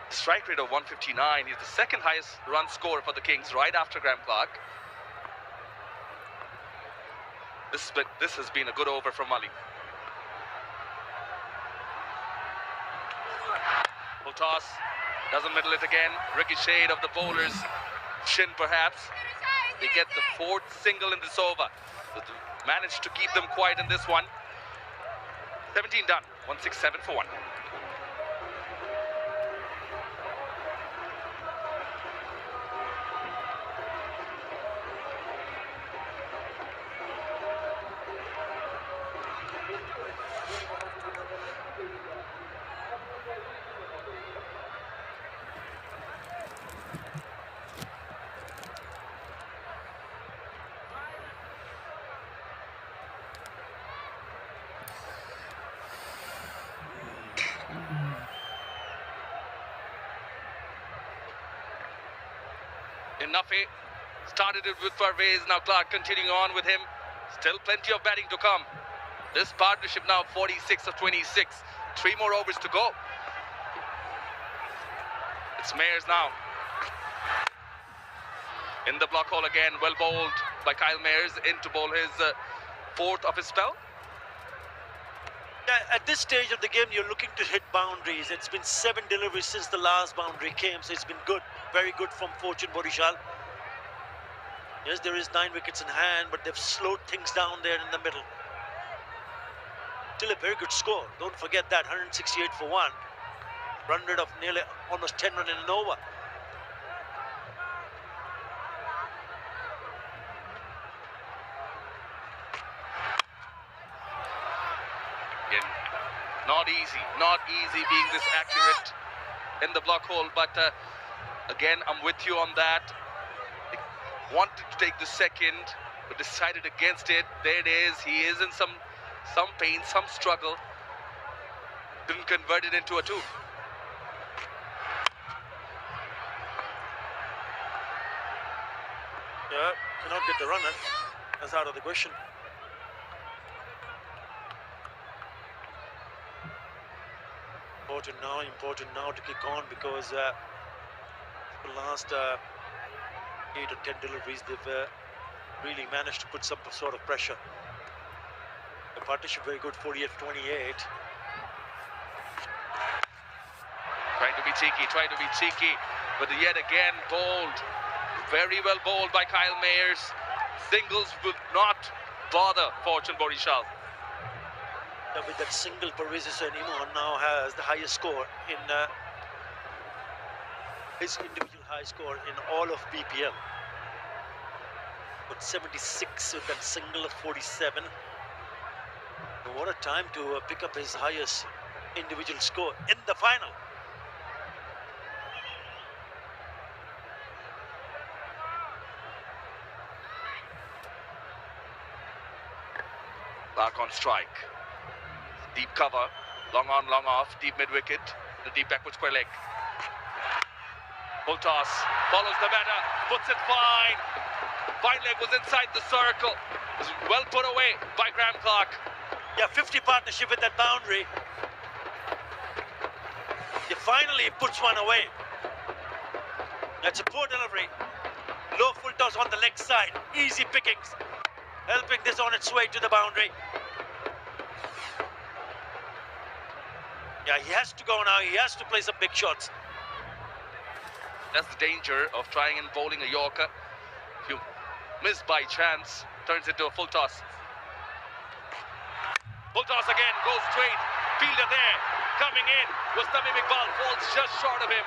Strike rate of 159. He's the second highest run scorer for the Kings, right after Graham Clark. This has been a good over from Ali. Full toss. Doesn't middle it again. Ricochet of the bowler's shin, perhaps. They get the 4th single in this over. Managed to keep them quiet in this one. 17 done. 167 for 1. Nafi started it with Parvez, now Clark continuing on with him. Still plenty of batting to come. This partnership now 46 of 26. 3 more overs to go. It's Mayers now. In the block hole again, well bowled by Kyle Mayers in to bowl his 4th of his spell. At this stage of the game, you're looking to hit boundaries. It's been 7 deliveries since the last boundary came, so it's been good, very good from Fortune Borishal. Yes, there is 9 wickets in hand, but they've slowed things down there in the middle. Still a very good score. Don't forget that, 168 for 1. Run rate of nearly almost 10 runs in an over. Again, not easy being this accurate in the block hole, but again, I'm with you on that. They wanted to take the second, but decided against it. There it is. He is in some pain, some struggle. Didn't convert it into a 2. Yeah, cannot get the runner. That's out of the question. Important now to kick on, because the last 8 or 10 deliveries, they've really managed to put some sort of pressure. The partnership very good, 48-28. Trying to be cheeky, but yet again bowled. Very well bowled by Kyle Mayers. Singles will not bother Fortune Borishal. With that single, Parvez Hussain Imon now has the highest score in his individual high score in all of BPL. But 76 with that single of 47. And what a time to pick up his highest individual score in the final. Back on strike. Deep cover. Long on, long off. Deep mid-wicket. The deep backward square leg. Full toss. Follows the batter. Puts it fine. Fine leg was inside the circle. Was well put away by Graham Clark. Yeah, 50 partnership with that boundary. He finally puts one away. That's a poor delivery. Low full toss on the leg side. Easy pickings. Helping this on its way to the boundary. Yeah, he has to go now. He has to play some big shots. That's the danger of trying and bowling a Yorker. If you miss by chance, turns into a full toss. Full toss again, goes straight. Fielder there, coming in. Was Tamim Iqbal, falls just short of him.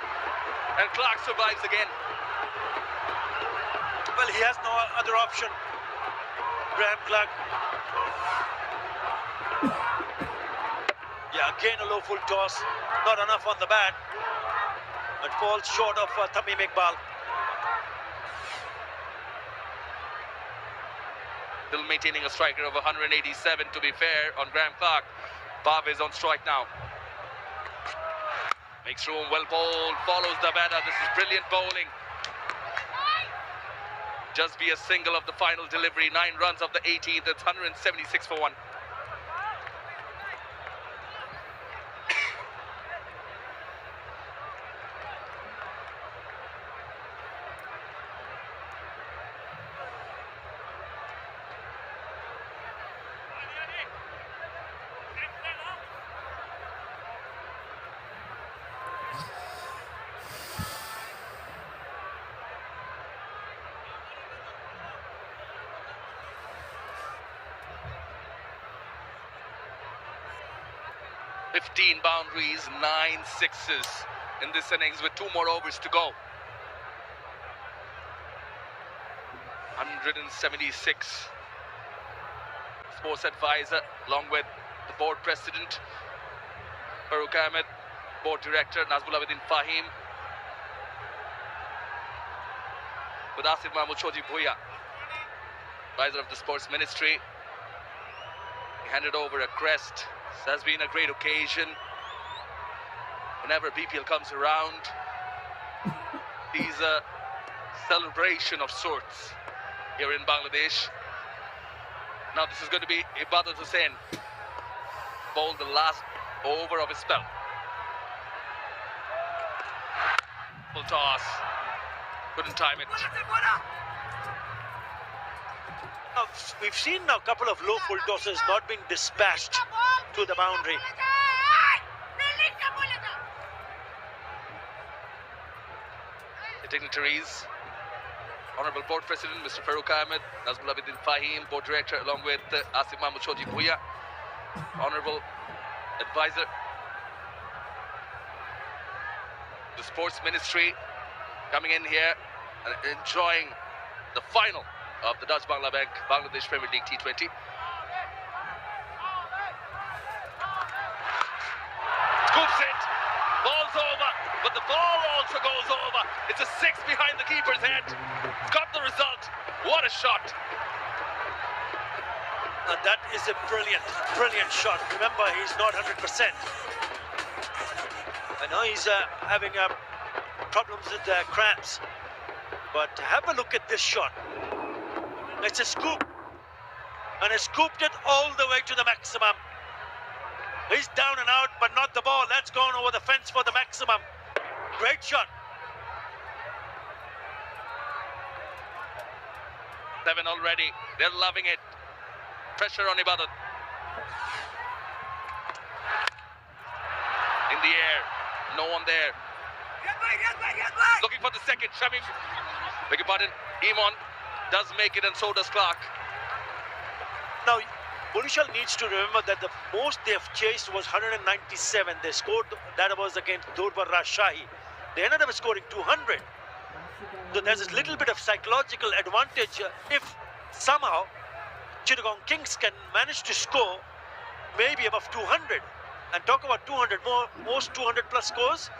And Clark survives again. Well, he has no other option. Graham Clark. Yeah, again a low full toss. Not enough on the bat. But falls short of Tamim Iqbal. Still maintaining a striker of 187 to be fair on Graham Clark. Parvez on strike now. Makes room, well bowled, follows the batter. This is brilliant bowling. Just be a single of the final delivery. 9 runs of the 18th. It's 176 for 1. Boundaries, 9 sixes in this innings with 2 more overs to go. 176. Sports advisor, along with the board president, Farooq Ahmed, board director, Nazmul Abedin Fahim, with Asif Mahmood Chaudhry Bhuiya, advisor of the sports ministry. He handed over a crest. This has been a great occasion. Whenever BPL comes around, he's a celebration of sorts here in Bangladesh. Now this is going to be Ibadat Hussain. Bowled the last over of his spell. Full toss. Couldn't time it. We've seen now a couple of low full tosses not being dispatched to the boundary. The dignitaries, Honorable Board President Mr. Farooq Ahmed, Nazmul Abidin Fahim, Board Director along with Asif Mahmood Shoji Bhuiya, Honorable Advisor, the Sports Ministry coming in here and enjoying the final of the Dutch Bank Bangladesh Premier League T20. Scoops it, ball's over, but the ball also goes over. It's a 6 behind the keeper's head. Got the result. What a shot. And that is a brilliant shot. Remember, he's not 100%. I know he's having problems with cramps. But have a look at this shot. It's a scoop. And he scooped it all the way to the maximum. He's down and out, but not the ball. That's gone over the fence for the maximum. Great shot. 7 already. They're loving it. Pressure on Ibadat. In the air. No one there. Looking for the second. Shamim. Beg your pardon. Iman does make it, and so does Clark. Now, Bundeshall needs to remember that the most they've chased was 197. They scored, that was against Durbar Rajshahi. They ended up scoring 200. So there's a little bit of psychological advantage if somehow Chittagong Kings can manage to score maybe above 200. And talk about 200, most 200 plus scores,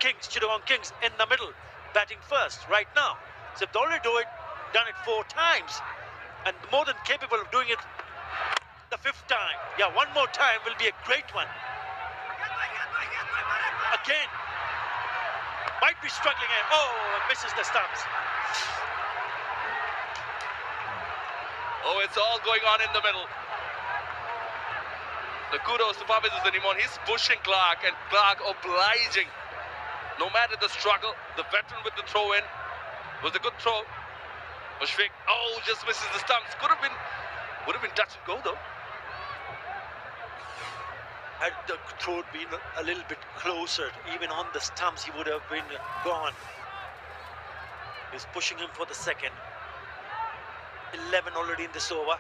Chittagong Kings in the middle, batting first right now. So they've already done it 4 times, and more than capable of doing it the 5th time. Yeah, one more time will be a great one. Again, might be struggling here. Oh, misses the stumps. Oh, it's all going on in the middle. The kudos to Parvez Hussain. He's pushing Clark, and Clark obliging. No matter the struggle, the veteran with the throw in was a good throw. Mushfiq, oh, just misses the stumps. Would have been touch and go though. Had the throw been a little bit closer, even on the stumps, he would have been gone. He's pushing him for the second. 11 already in this over.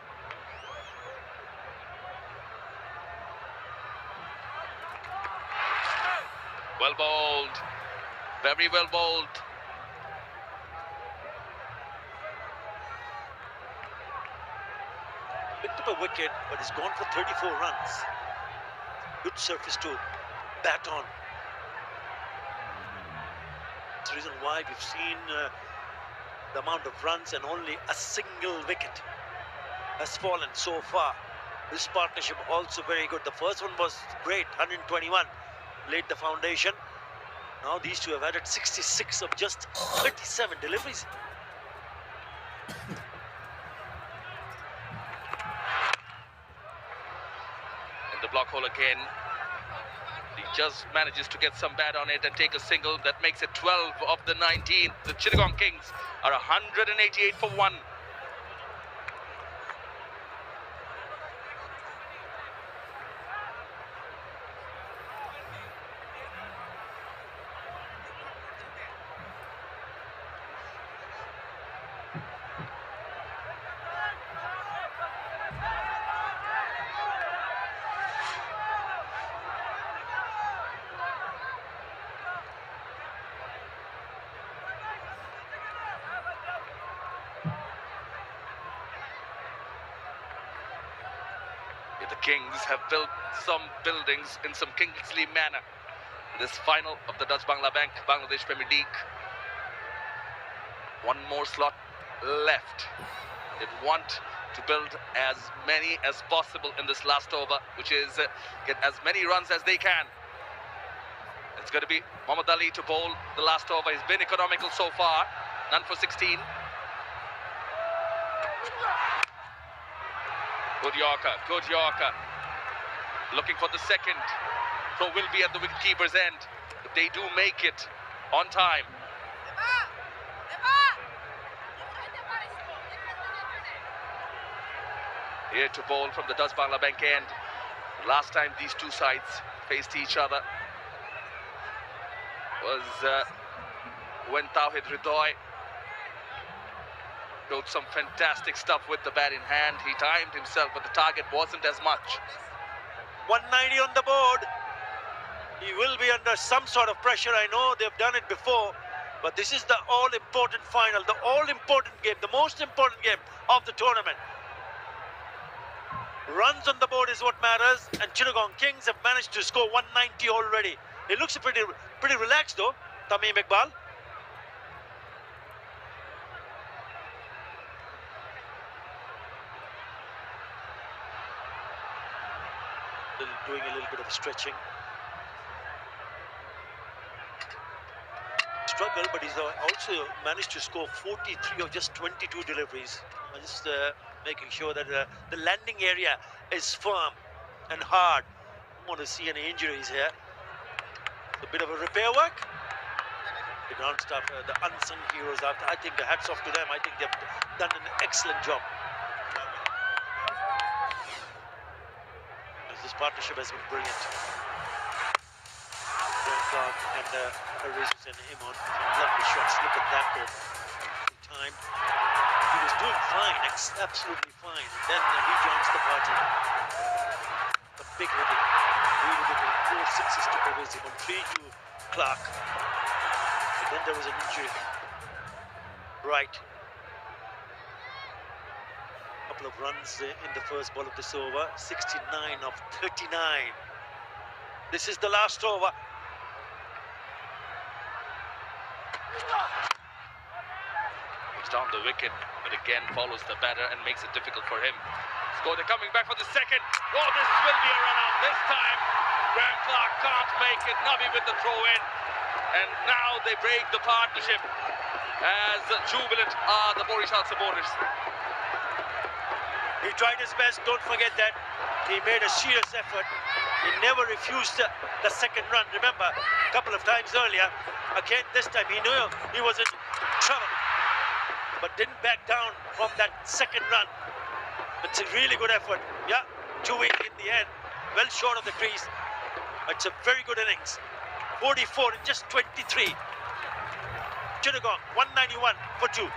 Well bowled. Very well bowled. Picked up a wicket, but he's gone for 34 runs. Good surface to bat on. That's the reason why we've seen the amount of runs and only a single wicket has fallen so far. This partnership also very good. The first one was great, 121, laid the foundation. Now these two have added 66 of just 37 deliveries. In the block hole again. He just manages to get some bat on it and take a single. That makes it 12 of the 19. The Chittagong Kings are 188 for 1. The Kings have built some buildings in some Kingsley manner. This final of the Dutch Bangladesh Premier League. One more slot left. They want to build as many as possible in this last over, which is get as many runs as they can. It's going to be Mohammad Ali to bowl the last over. He's been economical so far. None for 16. Good Yorker. Looking for the second. Throw will be at the wicketkeeper's end. If they do make it on time. Here to bowl from the Dutch Bank end. Last time these two sides faced each other was when Tawhid Ridoy showed some fantastic stuff with the bat in hand. He timed himself, but the target wasn't as much. 190 on the board. He will be under some sort of pressure. I know they've done it before, but this is the all-important final, the all-important game, the most important game of the tournament. Runs on the board is what matters, and Chittagong Kings have managed to score 190 already. It looks pretty relaxed though, Tamim Iqbal. Doing a little bit of stretching. Struggle, but he's also managed to score 43 of just 22 deliveries. Just making sure that the landing area is firm and hard. Don't want to see any injuries here. A bit of a repair work. The ground staff, the unsung heroes, I think hats off to them. I think they've done an excellent job. This partnership has been brilliant. Graham Clark and Parvez and Imon, lovely shots. Look at that though. Time. He was doing fine, absolutely fine. Then he joins the party. A big hitting. Really good hitting. 4 sixes to Parvez Imon, 3 to Clark. But then there was an injury. Right. Couple of runs in the first ball of this over. 69 of 39. This is the last over. He's down the wicket, but again follows the batter and makes it difficult for him. Score, they're coming back for the second. Oh, this will be a run out this time. Graham Clark can't make it. Nabi with the throw in. And now they break the partnership as jubilant are the Borishal supporters. He tried his best, don't forget that. He made a serious effort. He never refused the second run. Remember, a couple of times earlier, again this time he knew he was in trouble, but didn't back down from that second run. It's a really good effort. Yeah, 2-8 in the end. Well short of the crease. It's a very good innings. 44 in just 23. Chittagong, 191 for 2.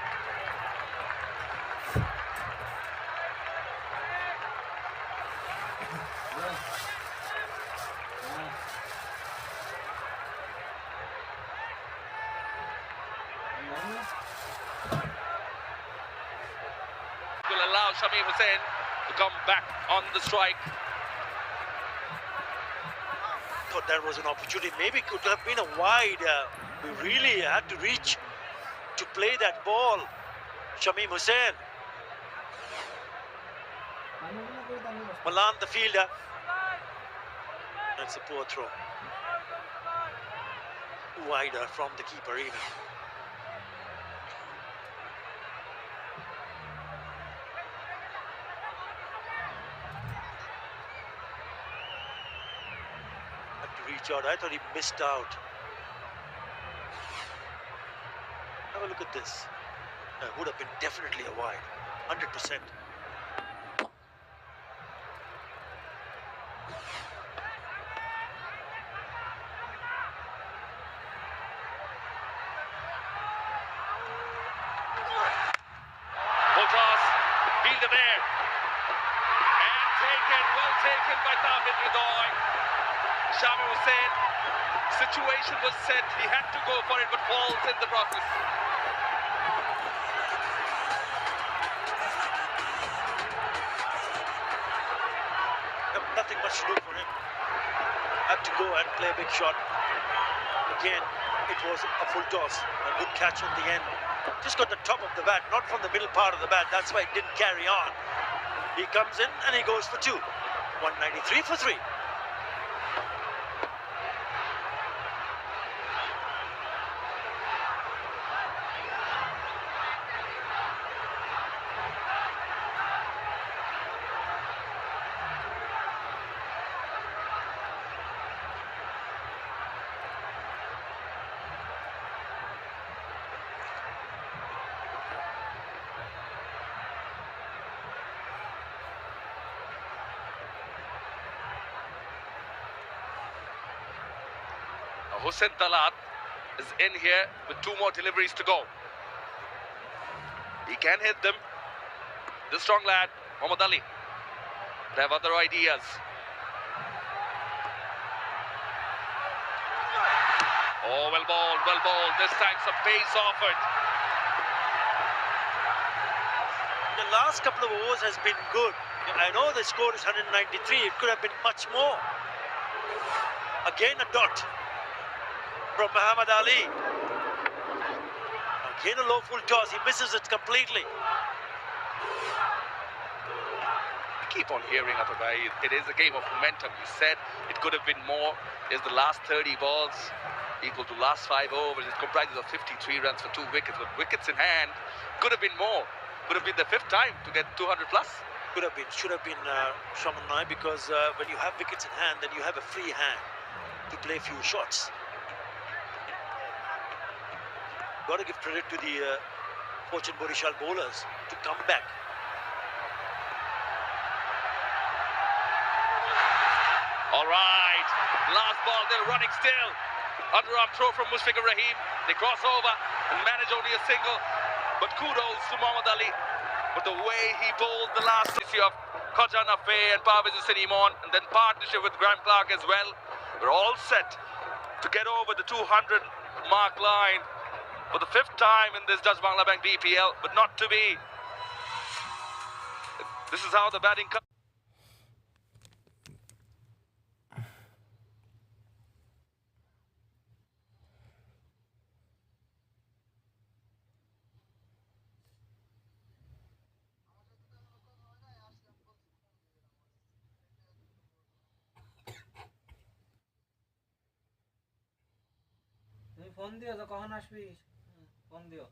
Will allow Shamim Hussain to come back on the strike. Thought that was an opportunity. Maybe could have been a wide. We really had to reach to play that ball. Shamim Hussain. Malan, the fielder. That's a poor throw. Wider from the keeper even. Had to reach out. I thought he missed out. Have a look at this. That would have been definitely a wide. 100%. Fielder there. And taken, well taken by Tawhid Ridoy. Shamim Hussain, situation was set. He had to go for it, but falls in the process. Nothing much to do for him. Had to go and play a big shot. Again, it was a full toss. A good catch on the end. Just got the top of the bat, not from the middle part of the bat. That's why it didn't carry on. He comes in and he goes for 2. 193 for 3. Hussein Talat is in here with 2 more deliveries to go. He can hit them. The strong lad, Mohammad Ali. They have other ideas. Oh, well bowled, well bowled. This time some pace offered. The last couple of overs has been good. I know the score is 193. It could have been much more. Again a dot from Muhammad Ali. Again a low full toss. He misses it completely. Keep on hearing, Atabai. It is a game of momentum. You said it could have been more. Is the last 30 balls equal to last 5 overs? It comprises of 53 runs for 2 wickets. With wickets in hand, could have been more. Could have been the 5th time to get 200 plus. Could have been, should have been Shaman Nai, because when you have wickets in hand, then you have a free hand to play a few shots. Got to give credit to the Fortune Borishal bowlers to come back. All right, last ball, they're running still. Underarm throw from Mushfiqur Rahim. They cross over and manage only a single. But kudos to Mohammad Ali for the way he bowled the last issue of Khaja Nafei and Parvez Hussain Imon, and then partnership with Graham Clark as well. We're all set to get over the 200 mark line for the 5th time in this Dutch Bangla Bank BPL, but not to be. This is how the batting comes. তুমি phone দিও তো কখন আসবি phone দিও